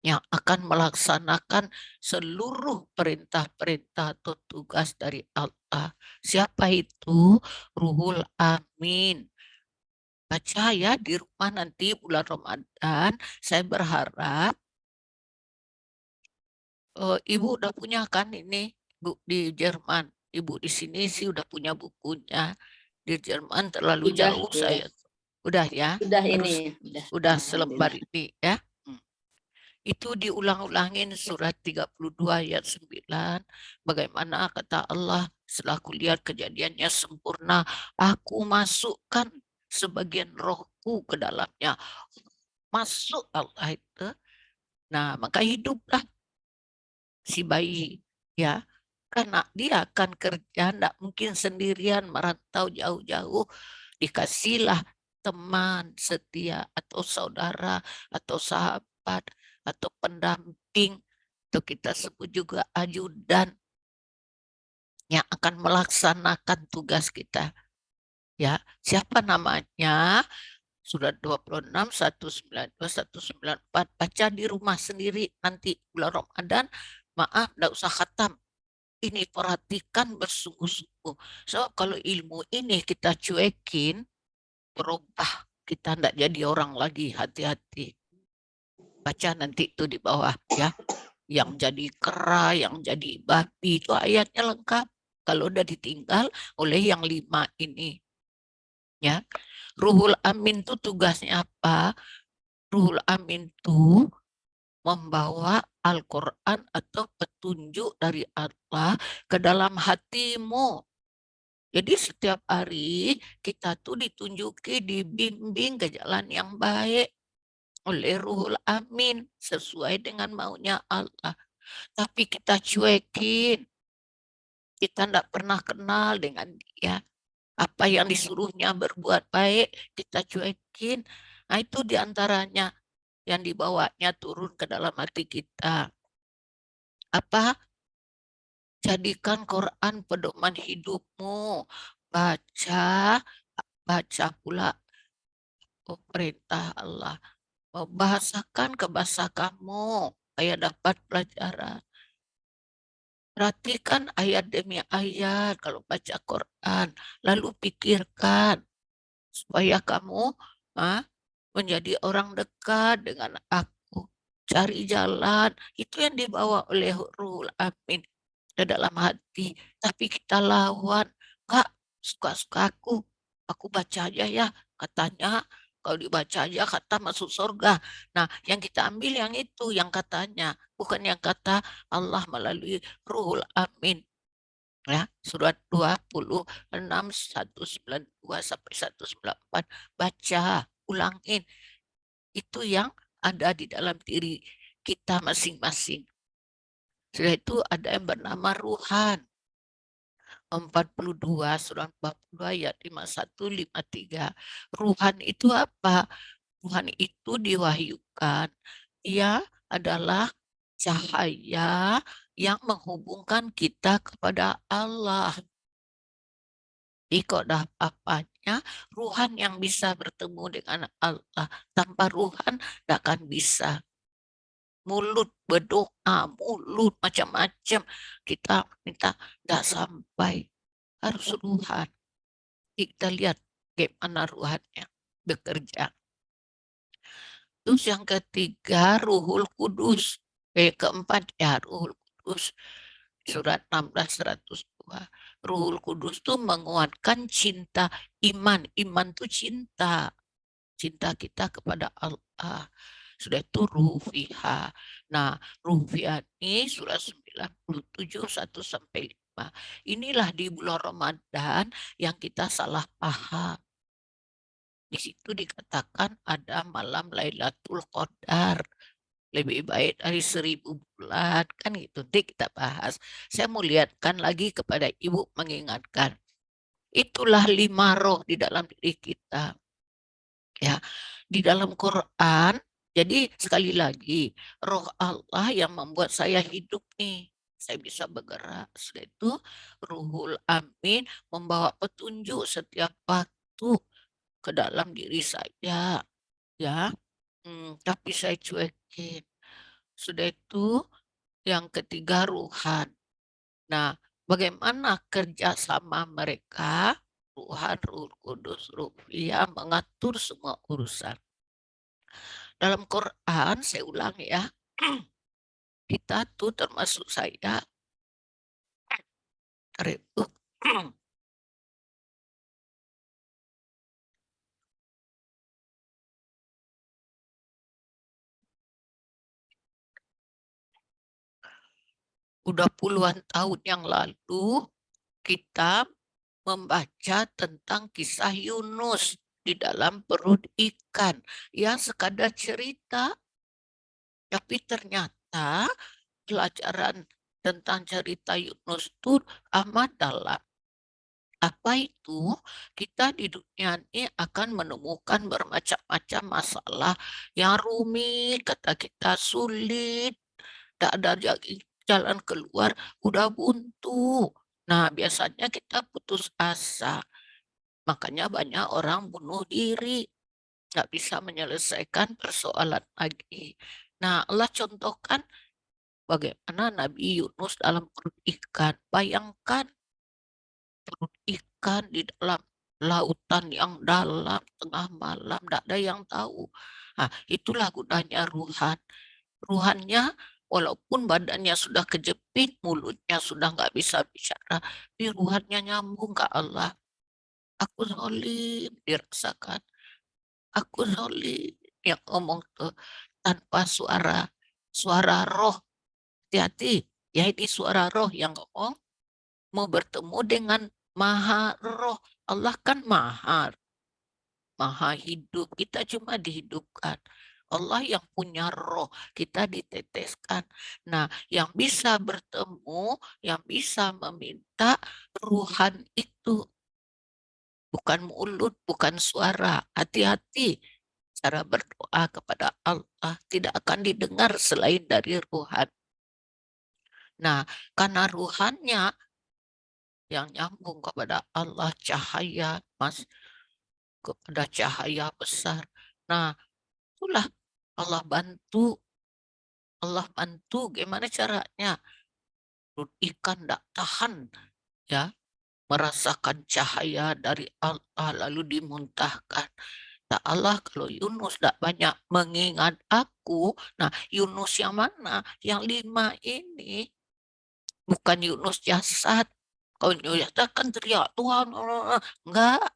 yang akan melaksanakan seluruh perintah-perintah atau tugas dari Allah. Siapa itu? Ruhul Amin. Baca ya di rumah nanti bulan Ramadan. Saya berharap Ibu udah punya kan ini Bu di Jerman. Ibu di sini sih udah punya bukunya. Di Jerman terlalu Udah, jauh ya. saya. Udah ya, Udah harus ini, udah Alhamdulillah. selembar ini ya. Itu diulang-ulangin surat 32 ayat 9. Bagaimana kata Allah, setelah kulihat kejadiannya sempurna, aku masukkan sebagian rohku ke dalamnya. Masuk Allah itu. Nah, maka hiduplah si bayi ya. Karena dia akan kerja, tidak mungkin sendirian merantau jauh-jauh. Dikasihlah teman setia atau saudara atau sahabat atau pendamping atau kita sebut juga ajudan yang akan melaksanakan tugas kita. Ya, siapa namanya? Surat 26, 192, 194. Baca di rumah sendiri nanti bulan Ramadan. Maaf, tidak usah khatam. Ini perhatikan bersungguh-sungguh. So, kalau ilmu ini kita cuekin, berubah. Kita tidak jadi orang lagi, hati-hati. Baca nanti itu di bawah ya. Yang jadi kera, yang jadi babi, itu ayatnya lengkap. Kalau udah ditinggal oleh yang 5 ini. Ya, Ruhul Amin itu tugasnya apa? Ruhul Amin itu membawa Al-Quran atau petunjuk dari Allah ke dalam hatimu. Jadi setiap hari kita tuh ditunjuki, dibimbing ke jalan yang baik oleh Ruhul Amin sesuai dengan maunya Allah. Tapi kita cuekin, kita tidak pernah kenal dengan dia. Apa yang disuruhnya berbuat baik, kita cuekin. Nah itu diantaranya yang dibawanya turun ke dalam hati kita. Apa? Jadikan Quran pedoman hidupmu. Baca, baca pula perintah Allah. Bahasakan ke bahasa kamu, supaya dapat pelajaran. Perhatikan ayat demi ayat kalau baca Quran. Lalu pikirkan supaya kamu menjadi orang dekat dengan aku. Cari jalan. Itu yang dibawa oleh Ruhul Amin ke dalam hati. Tapi kita lawan. Enggak, suka-suka aku. Aku baca aja ya. Katanya kalau dibaca aja kata masuk surga. Nah, yang kita ambil yang itu, yang katanya. Bukan yang kata Allah melalui Ruhul Amin. Ya, surat 26, 192 sampai 194. Baca, ulangin. Itu yang ada di dalam diri kita masing-masing. Setelah itu ada yang bernama Ruhan. 42, surat 42 ayat 51, 53. Ruhan itu apa? Tuhan itu diwahyukan. Dia adalah cahaya yang menghubungkan kita kepada Allah. Iko dah apanya, Ruhan yang bisa bertemu dengan Allah. Tanpa Ruhan tidak akan bisa. Mulut berdoa, mulut macam-macam. Kita minta tidak sampai. Harus Ruhan. Kita lihat bagaimana Ruhannya bekerja. Terus yang ketiga, Ruhul Kudus. Keempat ya, Ruhul Kudus. Surat 16, 102. Ruhul Kudus itu menguatkan cinta iman. Iman itu cinta. Cinta kita kepada Allah. Sudah itu Rufiha. Nah, Rufiha ini surat 97, 1 sampai 5. Inilah di bulan Ramadan yang kita salah paham. Di situ dikatakan ada malam Lailatul Qadar. Lebih baik dari 1000 bulan. Kan gitu. Nanti kita bahas. Saya mau lihatkan lagi kepada Ibu mengingatkan. Itulah 5 roh di dalam diri kita. Ya, di dalam Quran, jadi sekali lagi, roh Allah yang membuat saya hidup nih. Saya bisa bergerak. Setelah itu, Ruhul Amin membawa petunjuk setiap waktu ke dalam diri saya. Ya, tapi saya cuekin. Sudah itu, yang ketiga Ruhan. Nah, bagaimana kerjasama mereka? Tuhan, Ruh Kudus, Ruhiyah mengatur semua urusan. Dalam Quran, saya ulang ya, kita tuh termasuk saya, Itu udah puluhan tahun yang lalu kita membaca tentang kisah Yunus di dalam perut ikan. Ya sekadar cerita, tapi ternyata pelajaran tentang cerita Yunus itu amat dalam. Apa itu? Kita di dunia ini akan menemukan bermacam-macam masalah yang rumit, kata kita sulit, tidak ada jalan keluar, udah buntu. Nah, biasanya kita putus asa. Makanya banyak orang bunuh diri, nggak bisa menyelesaikan persoalan lagi. Nah, Allah contohkan bagaimana Nabi Yunus dalam perut ikan. Bayangkan perut ikan di dalam lautan yang dalam, tengah malam, tidak ada yang tahu. Nah, itulah gunanya ruhan. Ruhannya, walaupun badannya sudah kejepit, mulutnya sudah nggak bisa bicara, tapi ruhannya nyambung ke Allah. Aku zolim, dirasakan. Aku zolim, yang ngomong tuh tanpa suara, suara roh. Hati-hati, ya ini suara roh yang ngomong mau bertemu dengan Maha Roh. Allah kan maha hidup. Kita cuma dihidupkan. Allah yang punya roh, kita diteteskan. Nah, yang bisa bertemu, yang bisa meminta ruhan itu. Bukan mulut, bukan suara. Hati-hati. Cara berdoa kepada Allah tidak akan didengar selain dari ruhan. Nah, karena ruhannya yang nyambung kepada Allah, cahaya, Mas, kepada cahaya besar. Nah, itulah Allah bantu. Allah bantu gimana caranya? Ikan tidak tahan ya merasakan cahaya dari Allah lalu dimuntahkan. Nah, Allah kalau Yunus tidak banyak mengingat aku. Nah, Yunus yang mana? Yang 5 ini bukan Yunus jasad. Kalau Yunus jasad kan teriak Tuhan, enggak.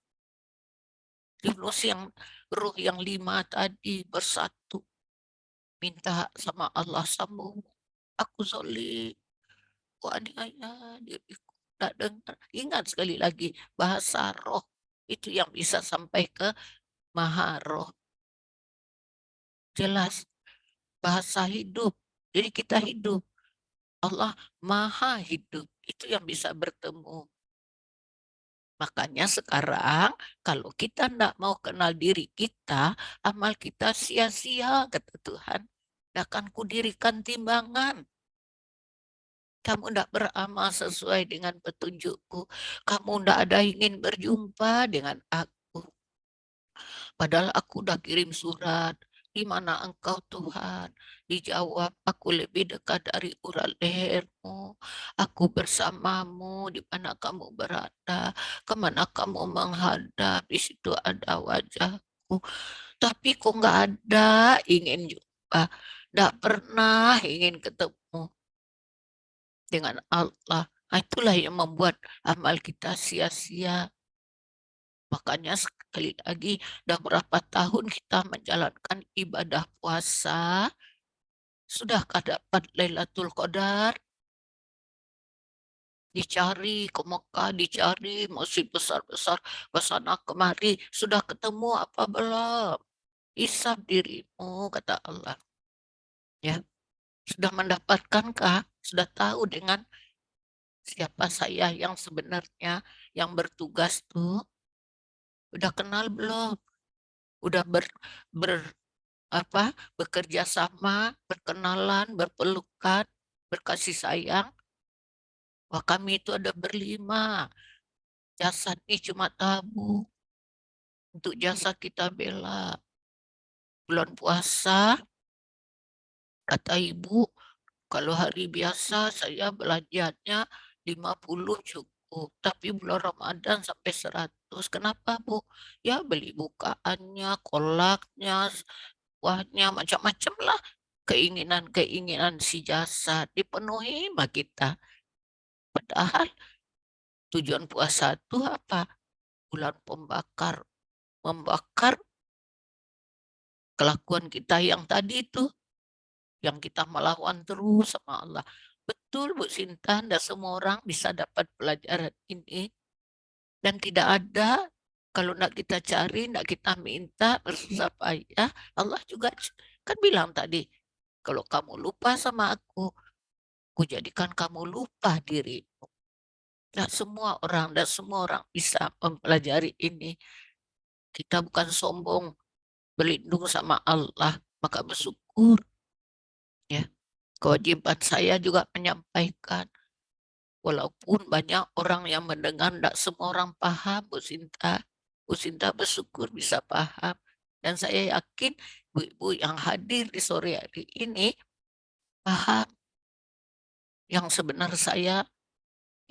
Yunus yang ruh yang 5 tadi bersatu. Minta sama Allah sambung. Aku zolim. Ku aniaya diriku. Tak dengar. Ingat sekali lagi bahasa roh. Itu yang bisa sampai ke Maha Roh. Jelas. Bahasa hidup. Jadi kita hidup. Allah Maha hidup. Itu yang bisa bertemu. Makanya sekarang kalau kita tidak mau kenal diri kita, amal kita sia-sia, kata Tuhan. Akan kudirikan timbangan. Kamu tidak beramal sesuai dengan petunjukku. Kamu tidak ada ingin berjumpa dengan aku. Padahal aku udah kirim surat. Di mana engkau Tuhan? Dijawab, aku lebih dekat dari urat lehermu. Aku bersamamu di mana kamu berada. Kemana kamu menghadap, di situ ada wajahku. Tapi kok nggak ada ingin jumpa. Nggak pernah ingin ketemu dengan Allah. Nah, itulah yang membuat amal kita sia-sia. Makanya sekali lagi, sudah berapa tahun kita menjalankan ibadah puasa, sudahkah dapat Lailatul Qadar? Dicari ke Mekah, dicari masjid besar-besar, ke sana kemari, sudah ketemu apa belum? Hisab dirimu, kata Allah. Ya, sudah mendapatkankah? Sudah tahu dengan siapa saya yang sebenarnya yang bertugas tuh? Udah kenal belum? Udah bekerja sama, berkenalan, berpelukan, berkasih sayang. Wah, kami itu ada berlima. Jasad ini cuma tabu untuk jasa kita bela. Bulan puasa, kata ibu, kalau hari biasa saya belanjanya 50 cukup. Tapi bulan Ramadan sampai 100. Kenapa, Bu? Ya beli bukaannya, kolaknya, wahnya, macam-macam lah. Keinginan-keinginan si jasad dipenuhi sama kita. Padahal Tujuan puasa itu apa? Bulan pembakar, membakar kelakuan kita yang tadi itu, yang kita melawan terus sama Allah. Betul Bu Sinta, dan semua orang bisa dapat pelajaran ini. Dan tidak ada, kalau nak kita cari, nak kita minta, bersusah payah, Allah juga kan bilang tadi, kalau kamu lupa sama aku jadikan kamu lupa dirimu. Dan semua orang bisa mempelajari ini. Kita bukan sombong, berlindung sama Allah, maka bersyukur. Ya, kewajiban saya juga menyampaikan, walaupun banyak orang yang mendengar, tidak semua orang paham, Bu Sinta. Bu Sinta bersyukur bisa paham. Dan saya yakin ibu-ibu yang hadir di sore hari ini paham. Yang sebenar saya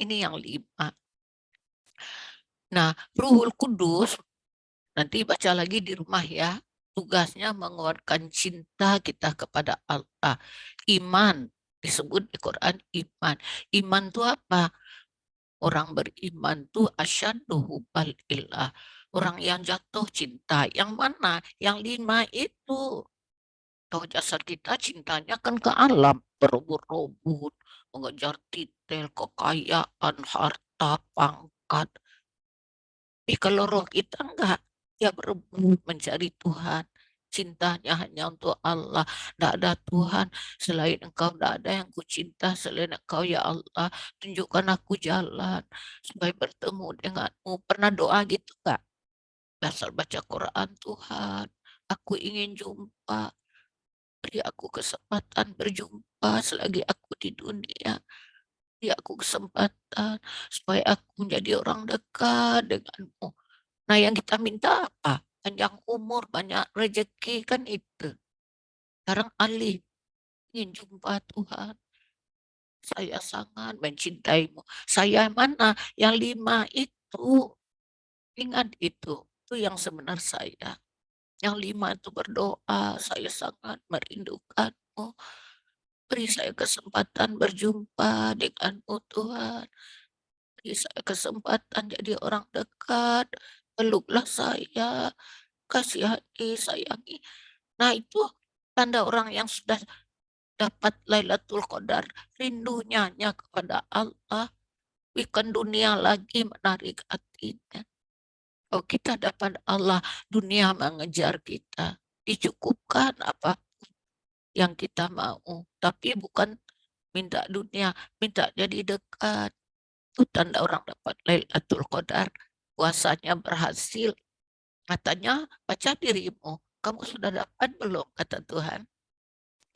ini yang 5. Nah, Ruhul Kudus, nanti baca lagi di rumah ya. Tugasnya menguatkan cinta kita kepada Allah. Iman, disebut di Quran iman. Iman itu apa? Orang beriman itu asyaddu hubbal illah. Orang yang jatuh cinta. Yang mana? Yang 5 itu. Tahu jasad kita cintanya kan ke alam. Berebut-rebut. Mengejar titel, kekayaan, harta, pangkat. Tapi kalau roh kita enggak, dia berebut mencari Tuhan. Cintanya hanya untuk Allah. Tidak ada Tuhan selain Engkau. Tidak ada yang kucinta selain Engkau ya Allah. Tunjukkan aku jalan supaya bertemu denganmu. Pernah doa gitu enggak? Asal baca Quran, Tuhan, aku ingin jumpa. Beri aku kesempatan berjumpa selagi aku di dunia. Beri aku kesempatan supaya aku menjadi orang dekat denganmu. Nah, yang kita minta apa? Panjang umur, banyak rezeki, kan itu. Sekarang alih ingin jumpa Tuhan. Saya sangat mencintaimu. Saya mana? Yang 5 itu. Ingat itu. Itu yang sebenar saya. Yang 5 itu berdoa. Saya sangat merindukanmu. Beri saya kesempatan berjumpa denganmu Tuhan. Beri saya kesempatan jadi orang dekat. Peluklah saya. Kasihani, sayangi. Nah, itu tanda orang yang sudah dapat Lailatul Qadar. Rindunya hanya kepada Allah. Bukan dunia lagi menarik hatinya. Kalau kita dapat Allah, dunia mengejar kita. Dicukupkan apa yang kita mau. Tapi bukan minta dunia, minta jadi dekat. Itu tanda orang dapat Lailatul Qadar. Puasanya berhasil. Katanya, baca dirimu. Kamu sudah dapat belum, kata Tuhan?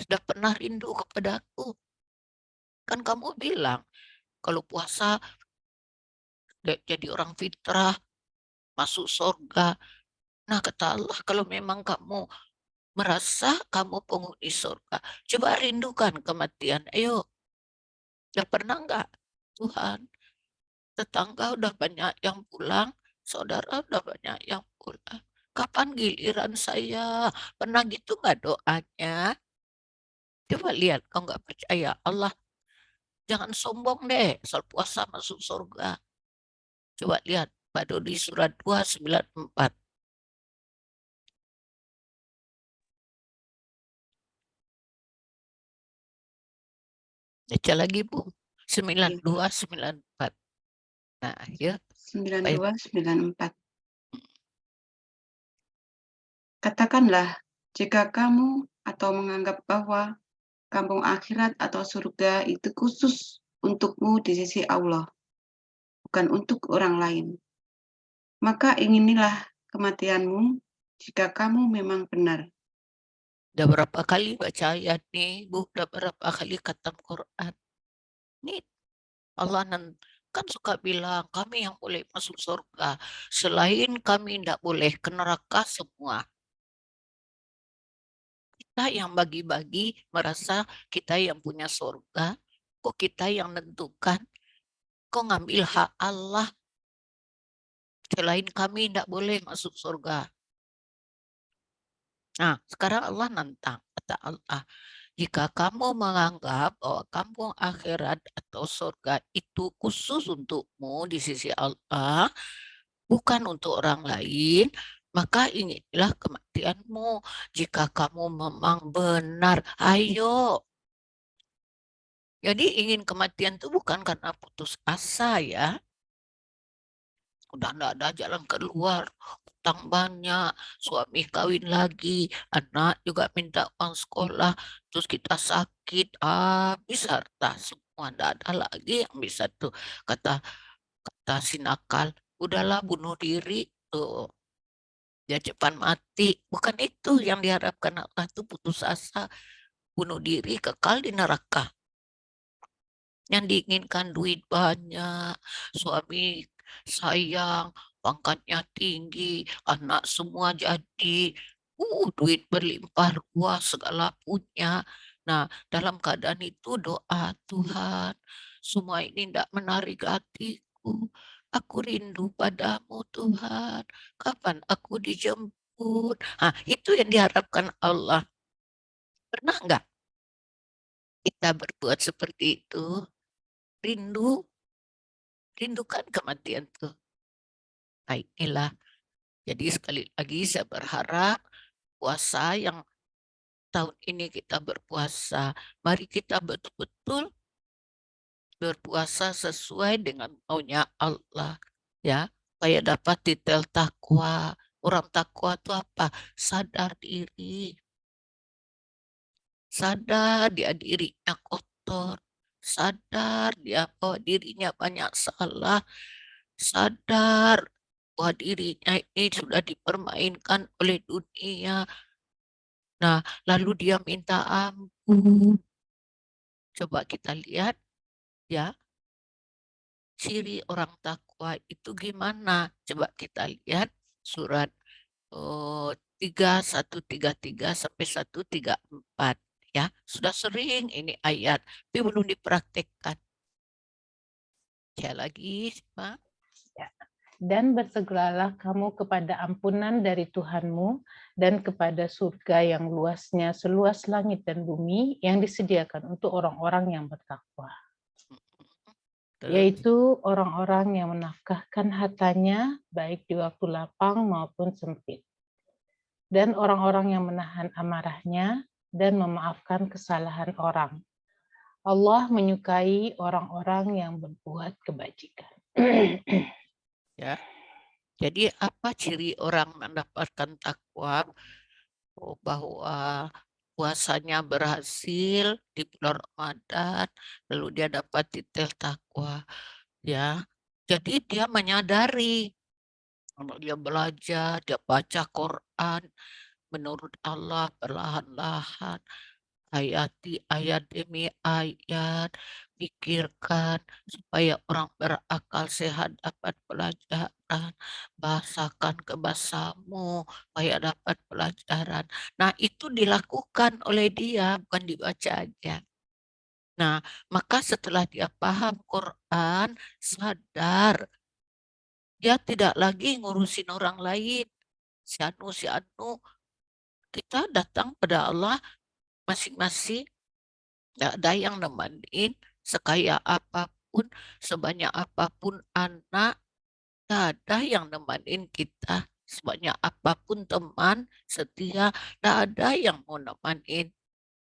Sudah pernah rindu kepadaku? Kan kamu bilang, kalau puasa jadi orang fitrah, masuk surga. Nah, kata Allah, kalau memang kamu merasa kamu penghuni surga, coba rindukan kematian. Ayo, udah pernah enggak? Tuhan, tetangga udah banyak yang pulang, saudara udah banyak yang pulang. Kapan giliran saya? Pernah gitu nggak doanya? Coba lihat, kau nggak percaya Allah. Jangan sombong deh, soal puasa masuk surga. Coba lihat, di surat 294. Baca lagi Bu, 9294. Nah, ya. 9294. Katakanlah, jika kamu atau menganggap bahwa kampung akhirat atau surga itu khusus untukmu di sisi Allah, bukan untuk orang lain. Maka inginilah kematianmu jika kamu memang benar. Udah berapa kali baca ayat nih, Bu? Udah berapa kali khatam Quran? Nih, Allah kan suka bilang, kami yang boleh masuk surga. Selain kami tidak boleh ke neraka semua. Kita yang bagi-bagi merasa kita yang punya surga. Kok kita yang nentukan? Kok ngambil hak Allah? Selain kami tidak boleh masuk surga. Nah, sekarang Allah nantang. Kata Allah, Jika kamu menganggap bahwa kampung akhirat atau surga itu khusus untukmu di sisi Allah, bukan untuk orang lain, maka inilah kematianmu. Jika kamu memang benar, ayo. Jadi ingin kematian itu bukan karena putus asa ya. Udah enggak ada jalan keluar, utang banyak, suami kawin lagi, anak juga minta uang sekolah, terus kita sakit, habis harta semua, enggak ada lagi yang bisa tuh kata kata si nakal, udahlah bunuh diri tuh, ya cepat mati. Bukan itu yang diharapkan Allah, itu putus asa, bunuh diri, kekal di neraka. Yang diinginkan duit banyak, suami sayang, pangkatnya tinggi, anak semua jadi, duit berlimpah ruah, segala punya. Nah, dalam keadaan itu doa Tuhan, semua ini tidak menarik hatiku. Aku rindu padamu Tuhan. Kapan aku dijemput? Nah, itu yang diharapkan Allah. Pernah nggak kita berbuat seperti itu? Rindu, rindukan kematian tuh. Nah, inilah. Jadi sekali lagi saya berharap puasa yang tahun ini kita berpuasa, mari kita betul-betul berpuasa sesuai dengan maunya Allah, ya, supaya dapat titel takwa. Orang takwa itu apa? Sadar diri, sadar dia dirinya kotor, sadar dia bahwa dirinya banyak salah, sadar bahwa dirinya ini sudah dipermainkan oleh dunia. Nah, lalu dia minta ampun. Coba kita lihat ya, ciri orang takwa itu gimana? Coba kita lihat surat 3133 sampai 134 ya. Sudah sering ini ayat, tapi belum dipraktekkan. Sekali lagi, Pak. Dan bersegeralah kamu kepada ampunan dari Tuhanmu dan kepada surga yang luasnya seluas langit dan bumi yang disediakan untuk orang-orang yang bertakwa. Yaitu orang-orang yang menafkahkan hartanya baik di waktu lapang maupun sempit. Dan orang-orang yang menahan amarahnya dan memaafkan kesalahan orang. Allah menyukai orang-orang yang berbuat kebajikan. Ya. Jadi apa ciri orang mendapatkan takwa? Bahwa puasanya berhasil di bulan Ramadan, lalu dia dapat titel takwa. Ya, jadi dia menyadari kalau dia belajar, dia baca Quran menurut Allah perlahan-lahan, hayati ayat demi ayat, pikirkan supaya orang berakal sehat dapat pelajaran, bahasakan ke bahasamu supaya dapat pelajaran. Nah, itu dilakukan oleh dia, bukan dibaca aja. Nah, maka setelah dia paham Quran, sadar, dia tidak lagi ngurusin orang lain. Si anu, kita datang pada Allah masing-masing. Tidak ada yang nemenin, sekaya apapun, sebanyak apapun anak, tidak ada yang nemenin kita. Sebanyak apapun teman, setia, tidak ada yang mau nemenin.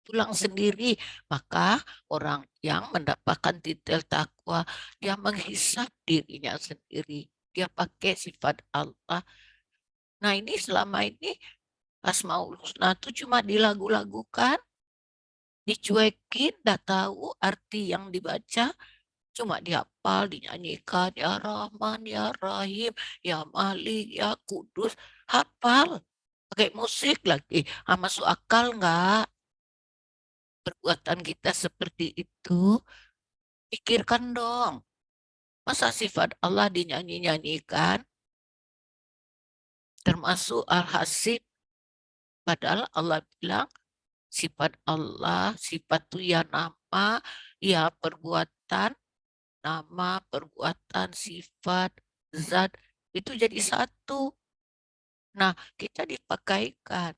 Pulang sendiri. Maka orang yang mendapatkan titel takwa, dia menghisap dirinya sendiri. Dia pakai sifat Allah. Nah, ini selama ini Asmaul Husna itu cuma dilagu-lagukan, dicuekin, tidak tahu arti yang dibaca, cuma dihafal, dinyanyikan, ya Rahman, ya Rahim, ya Malik, ya Kudus, hafal, pakai musik lagi. Masuk akal nggak perbuatan kita seperti itu? Pikirkan dong, masa sifat Allah dinyanyi-nyanyikan, termasuk Al-Hasib, padahal Allah bilang, sifat Allah, sifat itu ya nama, ya perbuatan, nama, perbuatan, sifat, zat, itu jadi satu. Nah, kita dipakaikan.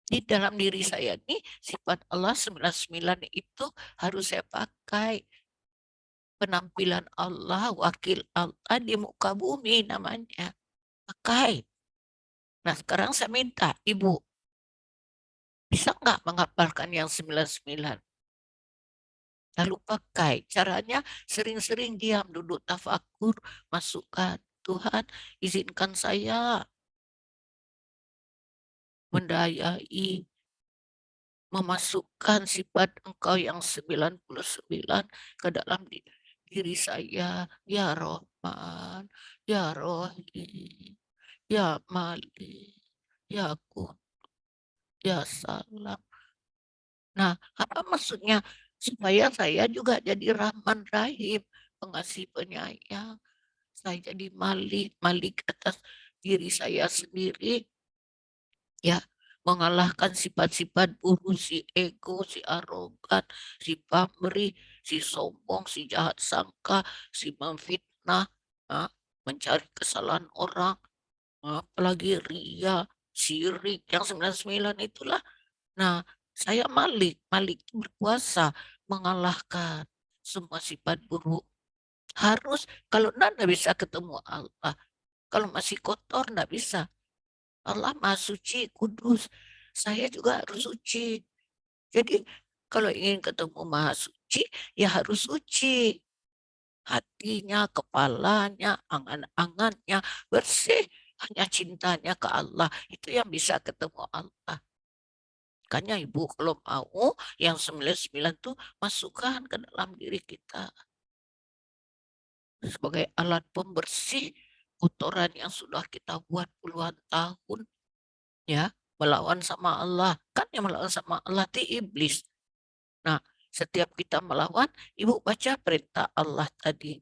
Di dalam diri saya nih sifat Allah 99 itu harus saya pakai. Penampilan Allah, wakil Allah di muka bumi namanya. Pakai. Nah sekarang saya minta Ibu, bisa nggak menghafalkan yang 99? Lalu pakai. Caranya sering-sering diam, duduk tafakur, masukkan. Tuhan, izinkan saya mendayai, memasukkan sifat Engkau yang 99 ke dalam diri saya. Ya Rahman, Ya Rahim, Ya Malik, Ya Qudus, Ya Salam. Nah, apa maksudnya? Supaya saya juga jadi Rahman Rahim, pengasih penyayang. Saya jadi Malik, Malik atas diri saya sendiri, ya, mengalahkan sifat-sifat buruk, si ego, si arogan, si pamrih, si sombong, si jahat sangka, si memfitnah, ah, mencari kesalahan orang, apalagi ria, syirik, yang 99 itulah. Nah, saya Malik, Malik itu berkuasa mengalahkan semua sifat buruk. Harus, kalau enggak bisa ketemu Allah. Kalau masih kotor enggak bisa. Allah Maha Suci, Kudus. Saya juga harus suci. Jadi kalau ingin ketemu Maha Suci, ya harus suci. Hatinya, kepalanya, angan-angannya bersih. Hanya cintanya ke Allah. Itu yang bisa ketemu Allah. Makanya Ibu kalau mau yang 99 tuh masukkan ke dalam diri kita. Sebagai alat pembersih kotoran yang sudah kita buat puluhan tahun, ya, melawan sama Allah. Kan yang melawan sama Allah itu iblis. Nah, setiap kita melawan, Ibu baca perintah Allah tadi.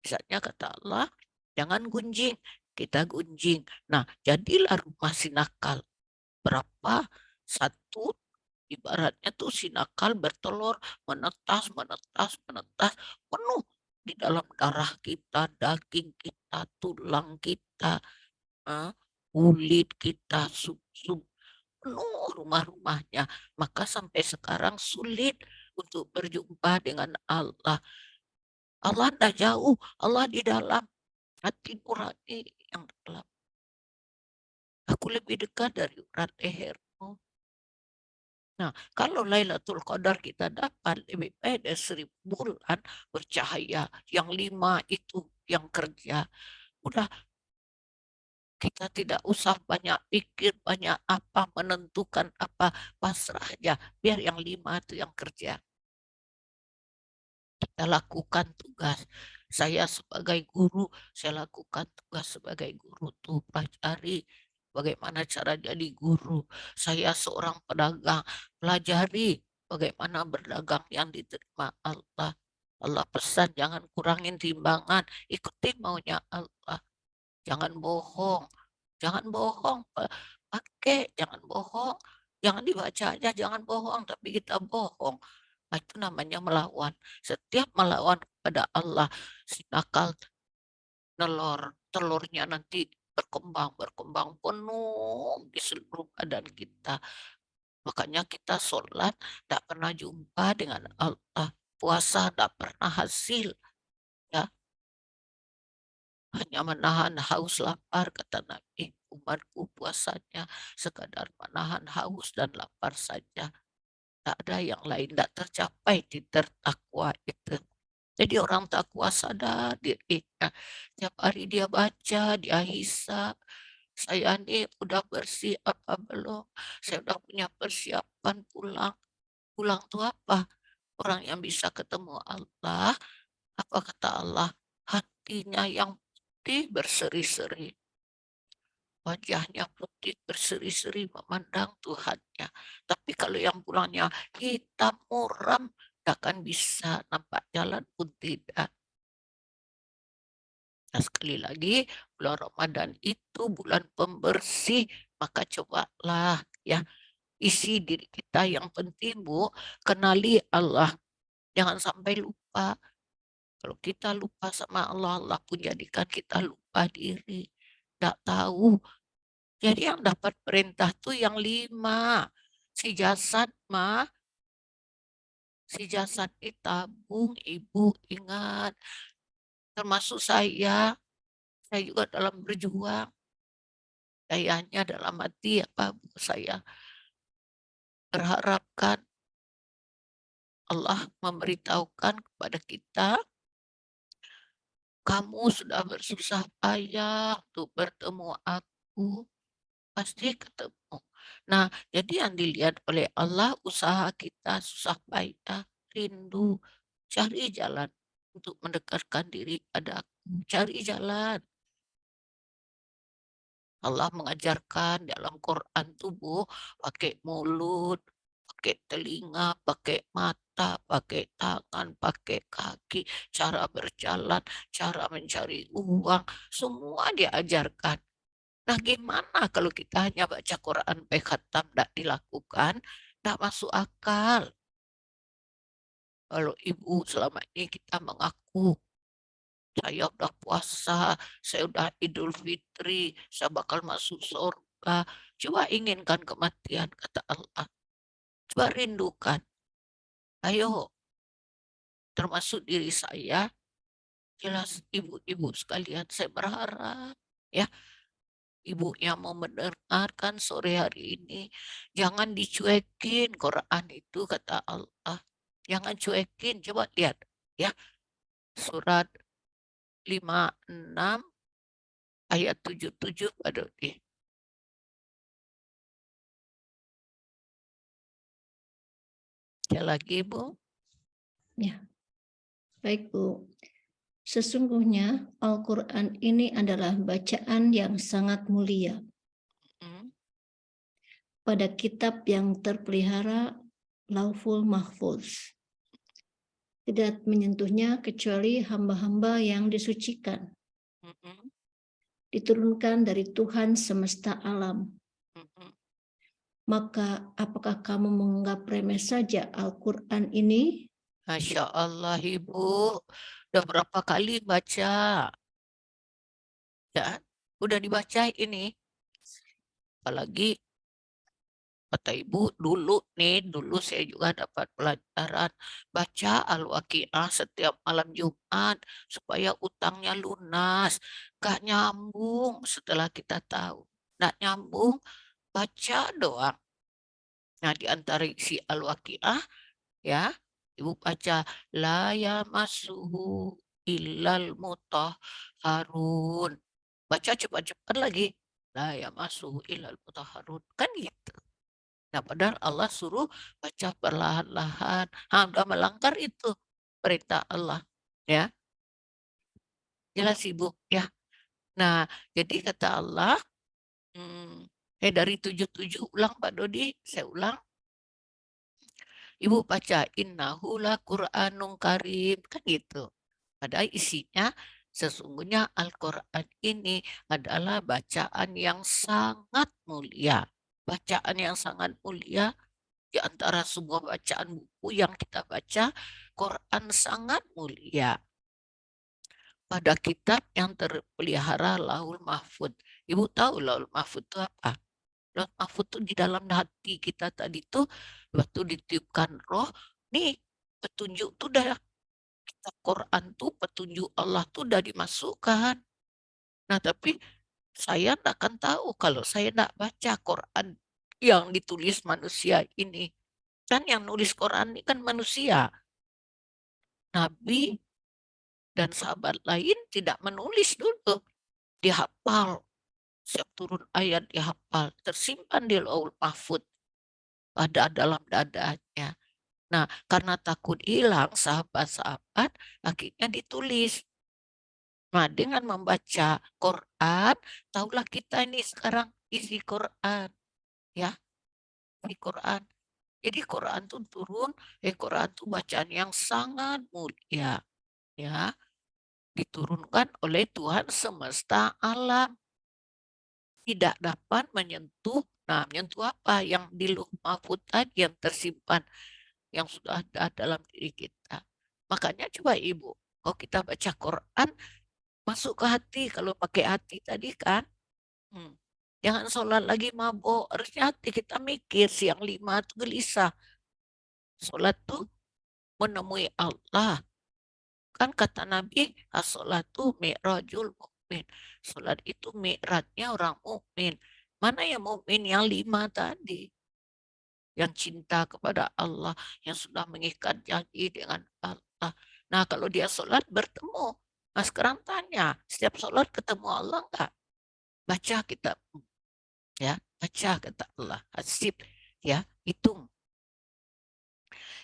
Misalnya kata Allah, jangan gunjing. Kita gunjing. Nah, jadilah rumah si nakal. Berapa? Satu, ibaratnya tuh si nakal bertelur, menetas, menetas, menetas, penuh di dalam darah kita, daging kita, tulang kita, kulit kita, sum-sum, penuh rumah-rumahnya. Maka sampai sekarang sulit untuk berjumpa dengan Allah. Allah tidak jauh, Allah di dalam hati nurani yang dalam. Aku lebih dekat dari urat lehermu. Nah, kalau Lailatul Qadar kita dapat lebih baik dari 1000 bulan bercahaya. Yang 5 itu yang kerja. Udah, kita tidak usah banyak pikir, banyak apa, menentukan apa, pasrah aja. Biar yang 5 itu yang kerja. Kita lakukan tugas. Saya sebagai guru, saya lakukan tugas sebagai guru tuh pelajari bagaimana cara jadi guru. Saya seorang pedagang, pelajari bagaimana berdagang yang diterima Allah. Allah pesan jangan kurangin timbangan, ikuti maunya Allah. Jangan bohong, jangan bohong, pakai, jangan bohong, jangan dibaca aja, jangan bohong, tapi kita bohong. Nah, itu namanya melawan. Setiap melawan kepada Allah, si nakal telurnya nanti berkembang, berkembang penuh di seluruh badan kita. Makanya kita sholat tidak pernah jumpa dengan Allah. Puasa tidak pernah hasil. Ya, hanya menahan haus lapar, kata Nabi. Umatku puasanya sekadar menahan haus dan lapar saja. Tak ada yang lain, tidak tercapai di tertakwa itu. Jadi orang takwa sadar dirinya. Tiap hari dia baca, dia hisap. Saya ini udah bersih apa belum? Saya udah punya persiapan pulang. Pulang tuh apa? Orang yang bisa ketemu Allah. Apa kata Allah? Hatinya yang putih berseri-seri. Wajahnya putih berseri-seri memandang Tuhannya. Tapi kalau yang pulangnya hitam muram, tak akan bisa nampak jalan pun tidak. Nah, sekali lagi, bulan Ramadan itu bulan pembersih, maka cobalah ya isi diri kita. Yang penting Bu, kenali Allah. Jangan sampai lupa. Kalau kita lupa sama Allah, Allah pun jadikan kita lupa diri. Tidak tahu. Jadi yang dapat perintah tuh yang 5. Si jasad mah, si jasad ditabung, Ibu ingat. Termasuk saya juga dalam berjuang. Sayanya dalam hati apa saya berharapkan Allah memberitahukan kepada kita, kamu sudah bersusah payah untuk bertemu aku, pasti ketemu. Nah, jadi yang dilihat oleh Allah usaha kita susah payah, rindu, cari jalan untuk mendekatkan diri pada aku, cari jalan. Allah mengajarkan dalam Quran tubuh pakai mulut, pakai telinga, pakai mata, pakai tangan, pakai kaki, cara berjalan, cara mencari uang, semua diajarkan. Nah, gimana kalau kita hanya baca Quran sampai khatam tidak dilakukan, tidak masuk akal. Kalau ibu selama ini kita mengaku saya udah puasa, saya udah Idul Fitri, saya bakal masuk surga. Coba inginkan kematian, kata Allah. Coba rindukan. Ayo, termasuk diri saya, jelas ibu-ibu sekalian, saya berharap ya ibu yang mau mendengarkan sore hari ini, jangan dicuekin Quran itu, kata Allah. Jangan cuekin, coba lihat ya. Surat 56 ayat 77 Pak Dodi. Sekali lagi, Bu. Ya, baik Bu. Sesungguhnya Al-Quran ini adalah bacaan yang sangat mulia Hmm. pada kitab yang terpelihara Lauful Mahfuz. Tidak menyentuhnya kecuali hamba-hamba yang disucikan. Hmm. Diturunkan dari Tuhan semesta alam. Hmm. Maka apakah kamu menganggap remeh saja Al-Quran ini? Masya Allah, Ibu. Udah berapa kali baca? Ya, udah dibaca ini. Apalagi kata Ibu, dulu saya juga dapat pelajaran baca Al-Waqiah setiap malam Jumat supaya utangnya lunas. Gak nyambung setelah kita tahu. Gak nyambung, baca doang. Nah, di antara isi Al-Waqiah, ya, Ibu baca la yamassuhu illal mutahharun. Baca cepat-cepat lagi. La yamassuhu illal mutahharun. Kan gitu. Nah, padahal Allah suruh baca perlahan-lahan. Udah melanggar itu perintah Allah. Ya, jelas Ibu. Ya. Nah, jadi kata Allah, dari 77 ulang Pak Dodi, saya ulang. Ibu baca innahu la Qur'anun karim, kan gitu. Padahal isinya sesungguhnya Al-Quran ini adalah bacaan yang sangat mulia. Bacaan yang sangat mulia di antara semua bacaan buku yang kita baca, Quran sangat mulia. Pada kitab yang terpelihara Lauhul Mahfud. Ibu tahu Lauhul Mahfud itu apa? Lauhul Mahfud itu di dalam hati kita tadi tuh waktu ditiupkan roh, nih petunjuk tuh udah kitab Quran tuh petunjuk Allah tuh udah dimasukkan. Nah, tapi saya tidak akan tahu kalau saya tidak baca Quran yang ditulis manusia ini. Kan yang nulis Quran ini kan manusia. Nabi dan sahabat lain tidak menulis dulu. Dihafal. Setiap turun ayat dihafal. Tersimpan di Lauhul Mahfud. Ada dalam dadanya. Nah, karena takut hilang sahabat-sahabat, akhirnya ditulis. Nah, dengan membaca Quran, tahulah kita ini sekarang isi Quran, ya, isi Quran. Jadi Quran itu turun, Quran itu bacaan yang sangat mulia, ya, diturunkan oleh Tuhan semesta alam, tidak dapat menyentuh. Nah, menyentuh apa? Yang di Lauh Mahfuz tadi yang tersimpan, yang sudah ada dalam diri kita. Makanya coba Ibu, kalau kita baca Quran, masuk ke hati kalau pakai hati tadi kan. Jangan sholat lagi mabuk. Harusnya hati kita mikir siang 5 tuh gelisah. Sholat tuh menemui Allah. Kan kata Nabi, as-sholatu mi'rajul mukmin. Sholat itu mi'rajnya orang mukmin. Mana yang mukmin? Yang 5 tadi. Yang cinta kepada Allah, yang sudah mengikat janji dengan Allah. Nah, kalau dia sholat bertemu. Nah, sekarang tanya, setiap sholat ketemu Allah enggak? Baca kitab, ya, baca kata Allah. Hasib, ya, hitung.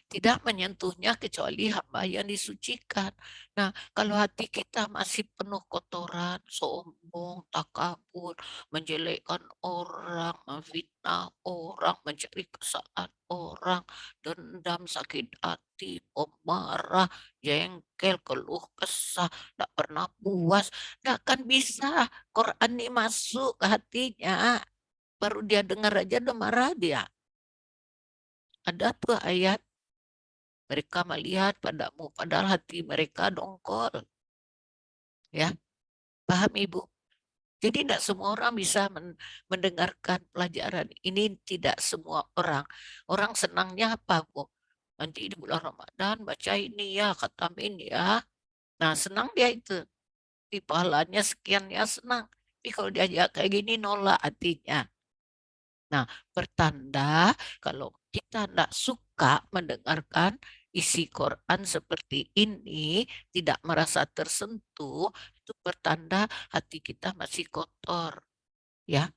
Tidak menyentuhnya kecuali hamba yang disucikan. Nah, kalau hati kita masih penuh kotoran, sombong, takabur, menjelekkan orang, memfitnah orang, mencari kesalahan orang, dendam, sakit hati, pemarah, jengkel, keluh kesah, tidak pernah puas, tidak akan bisa Quran ini masuk ke hatinya. Baru dia dengar aja udah marah dia. Ada tuh ayat, mereka melihat padamu, padahal hati mereka dongkol. Ya, paham Ibu? Jadi tidak semua orang bisa mendengarkan pelajaran ini. Tidak semua orang. Orang senangnya apa, Bu? Nanti di bulan Ramadan baca ini ya, khatamin ya. Nah, senang dia itu. Di pahalanya sekian ya, senang. Tapi kalau diajak kayak gini nolak hatinya. Nah, pertanda kalau kita tidak suka mendengarkan isi Quran seperti ini, tidak merasa tersentuh, itu pertanda hati kita masih kotor. Ya,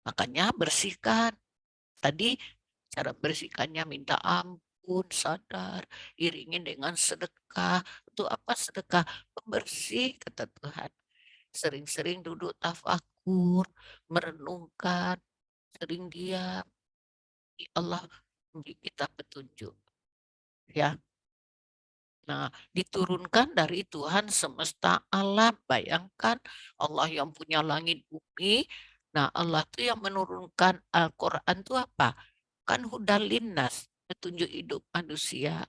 makanya bersihkan. Tadi cara bersihkannya minta ampun, sadar, iringin dengan sedekah. Untuk apa sedekah? Pembersih, kata Tuhan. Sering-sering duduk tafakur, merenungkan, sering diam. Allah memberi kita petunjuk. Ya. Nah, diturunkan dari Tuhan semesta alam. Bayangkan Allah yang punya langit bumi. Nah, Allah itu yang menurunkan Al-Quran itu apa? Kan hudal linnas, petunjuk hidup manusia.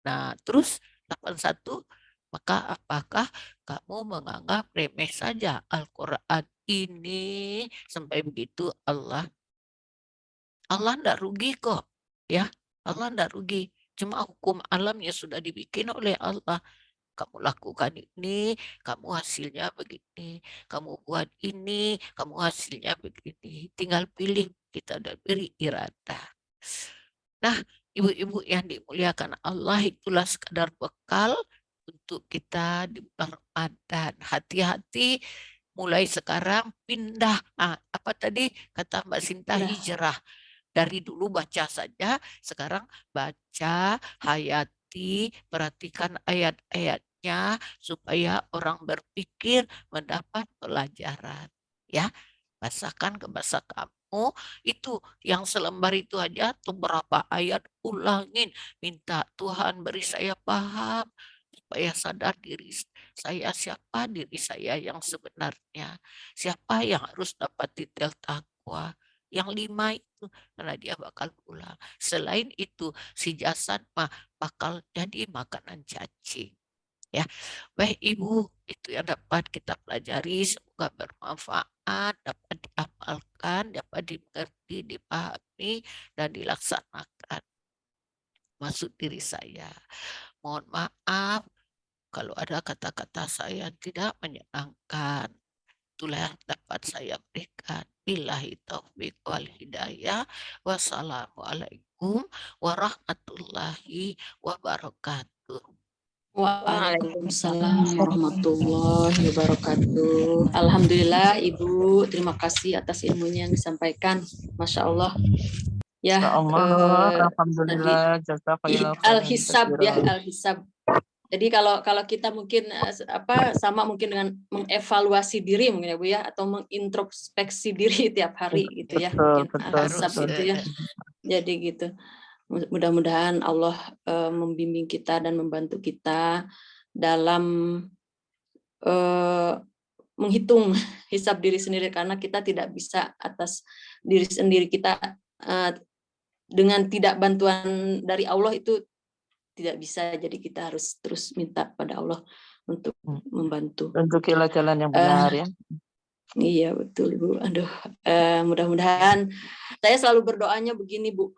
Nah, terus 81, maka apakah kamu menganggap remeh saja Al-Quran ini sampai begitu Allah tidak rugi kok, ya. Allah tidak rugi. Cuma hukum alamnya sudah dibikin oleh Allah. Kamu lakukan ini, kamu hasilnya begini. Kamu buat ini, kamu hasilnya begini. Tinggal pilih, kita ada beri irada. Nah, ibu-ibu yang dimuliakan Allah, itulah sekadar bekal untuk kita di bulan Ramadan. Hati-hati mulai sekarang pindah. Apa tadi kata Mbak Sinta, Ya. hijrah. Dari dulu baca saja, sekarang baca, hayati, perhatikan ayat-ayatnya supaya orang berpikir mendapat pelajaran. Ya, bahasakan ke bahasa kamu, itu yang selembar itu aja tuh berapa ayat, ulangin, minta Tuhan beri saya paham supaya sadar diri saya, siapa diri saya yang sebenarnya, siapa yang harus dapat titel takwa. Yang 5 itu karena dia bakal pulang. Selain itu si jasad bakal jadi makanan cacing. Ya, baik Ibu, itu yang dapat kita pelajari. Semoga bermanfaat, dapat diamalkan, dapat dimengerti, dipahami, dan dilaksanakan. Masuk diri saya. Mohon maaf kalau ada kata-kata saya tidak menyenangkan. Itulah yang dapat saya berikan. Billahi taufiq wal hidayah. Wassalamualaikum warahmatullahi wabarakatuh. Waalaikumsalam warahmatullahi wabarakatuh. Alhamdulillah Ibu, terima kasih atas ilmunya yang disampaikan. Masya Allah. Ya, Alhamdulillah, jazakallahu khairan al-hisab ya, katsiran. al-hisab. Jadi kalau kita mungkin sama mungkin dengan mengevaluasi diri mungkin ya Bu ya, atau mengintrospeksi diri tiap hari gitu ya, mungkin al-hisab itu ya. Jadi gitu. Mudah-mudahan Allah membimbing kita dan membantu kita dalam menghitung hisab diri sendiri, karena kita tidak bisa atas diri sendiri kita, dengan tidak bantuan dari Allah itu tidak bisa. Jadi kita harus terus minta pada Allah untuk membantu. Tunjukilah jalan yang benar ya. Iya betul Bu. Aduh, mudah-mudahan saya selalu berdoanya begini Bu.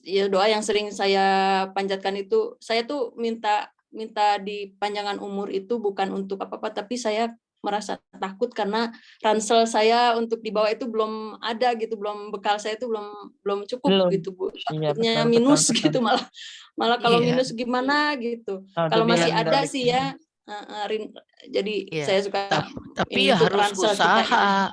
Ya doa yang sering saya panjatkan itu, saya tuh minta dipanjangkan umur itu bukan untuk apa-apa, tapi saya merasa takut karena ransel saya untuk dibawa itu belum ada gitu, bekal saya itu belum cukup Belum. gitu Bu. Iya, Takutnya betul, minus betul. gitu, malah kalau Iya. minus gimana gitu. Kalau masih Naudzubillah min ada dzalik. sih ya, jadi Iya. saya suka Tapi ini ya tuh harus ransel kita usaha.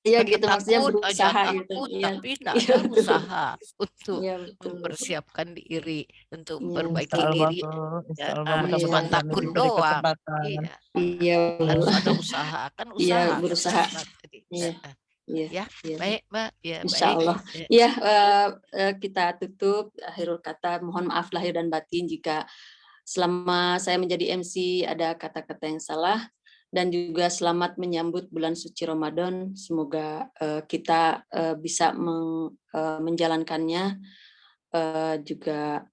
Iya Kita gitu, maksudnya takut aja berusaha gitu. takut, Iya, tapi tidak iya ada betul. usaha untuk Iya betul. mempersiapkan diri, untuk Iya, memperbaiki Insyaallah diri. tuh, Ya, insyaallah Iya. cuma mudah-mudahan kami takut diberi doang. kesempatan. Iya. Iya, Harus ada usaha, kan Iya, usaha kata berusaha. Mbak tadi. Iya, iya, Ya, iya. baik Mbak. Ya, Insya baik. Allah. Ya. Ya, kita tutup akhirul kata. Mohon maaf lahir dan batin jika selama saya menjadi MC ada kata-kata yang salah, dan juga selamat menyambut bulan suci Ramadan. Semoga kita bisa menjalankannya. Juga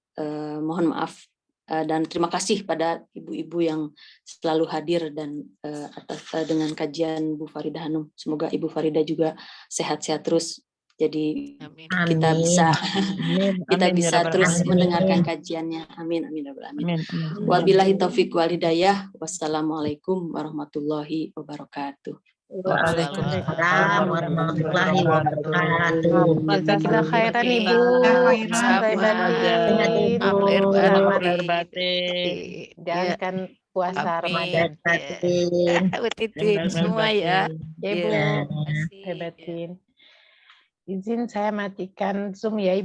mohon maaf dan terima kasih pada ibu-ibu yang selalu hadir dan dengan kajian Bu Faridah Hanum. Semoga Ibu Faridah juga sehat-sehat terus. Jadi Amin. kita Amin. bisa Amin, kita amin, ya bisa Rabbal terus Alamin. mendengarkan kajiannya. Amin, amin, ya Rabbal Alamin. Amin, amin. Wabillahi taufiq wal hidayah. Wassalamualaikum warahmatullahi wabarakatuh. Waalaikumsalam warahmatullahi wabarakatuh. Jazakallah khairan Ibu. khairan. Sampai batin. Maaf lahir Selamat Lahir batin. jalankan puasa Ramadan. Batin. Titin semua ya. Ya Ibu. Ya, terima kasih. Hebatin. Izin saya matikan Zoom ya Ibu.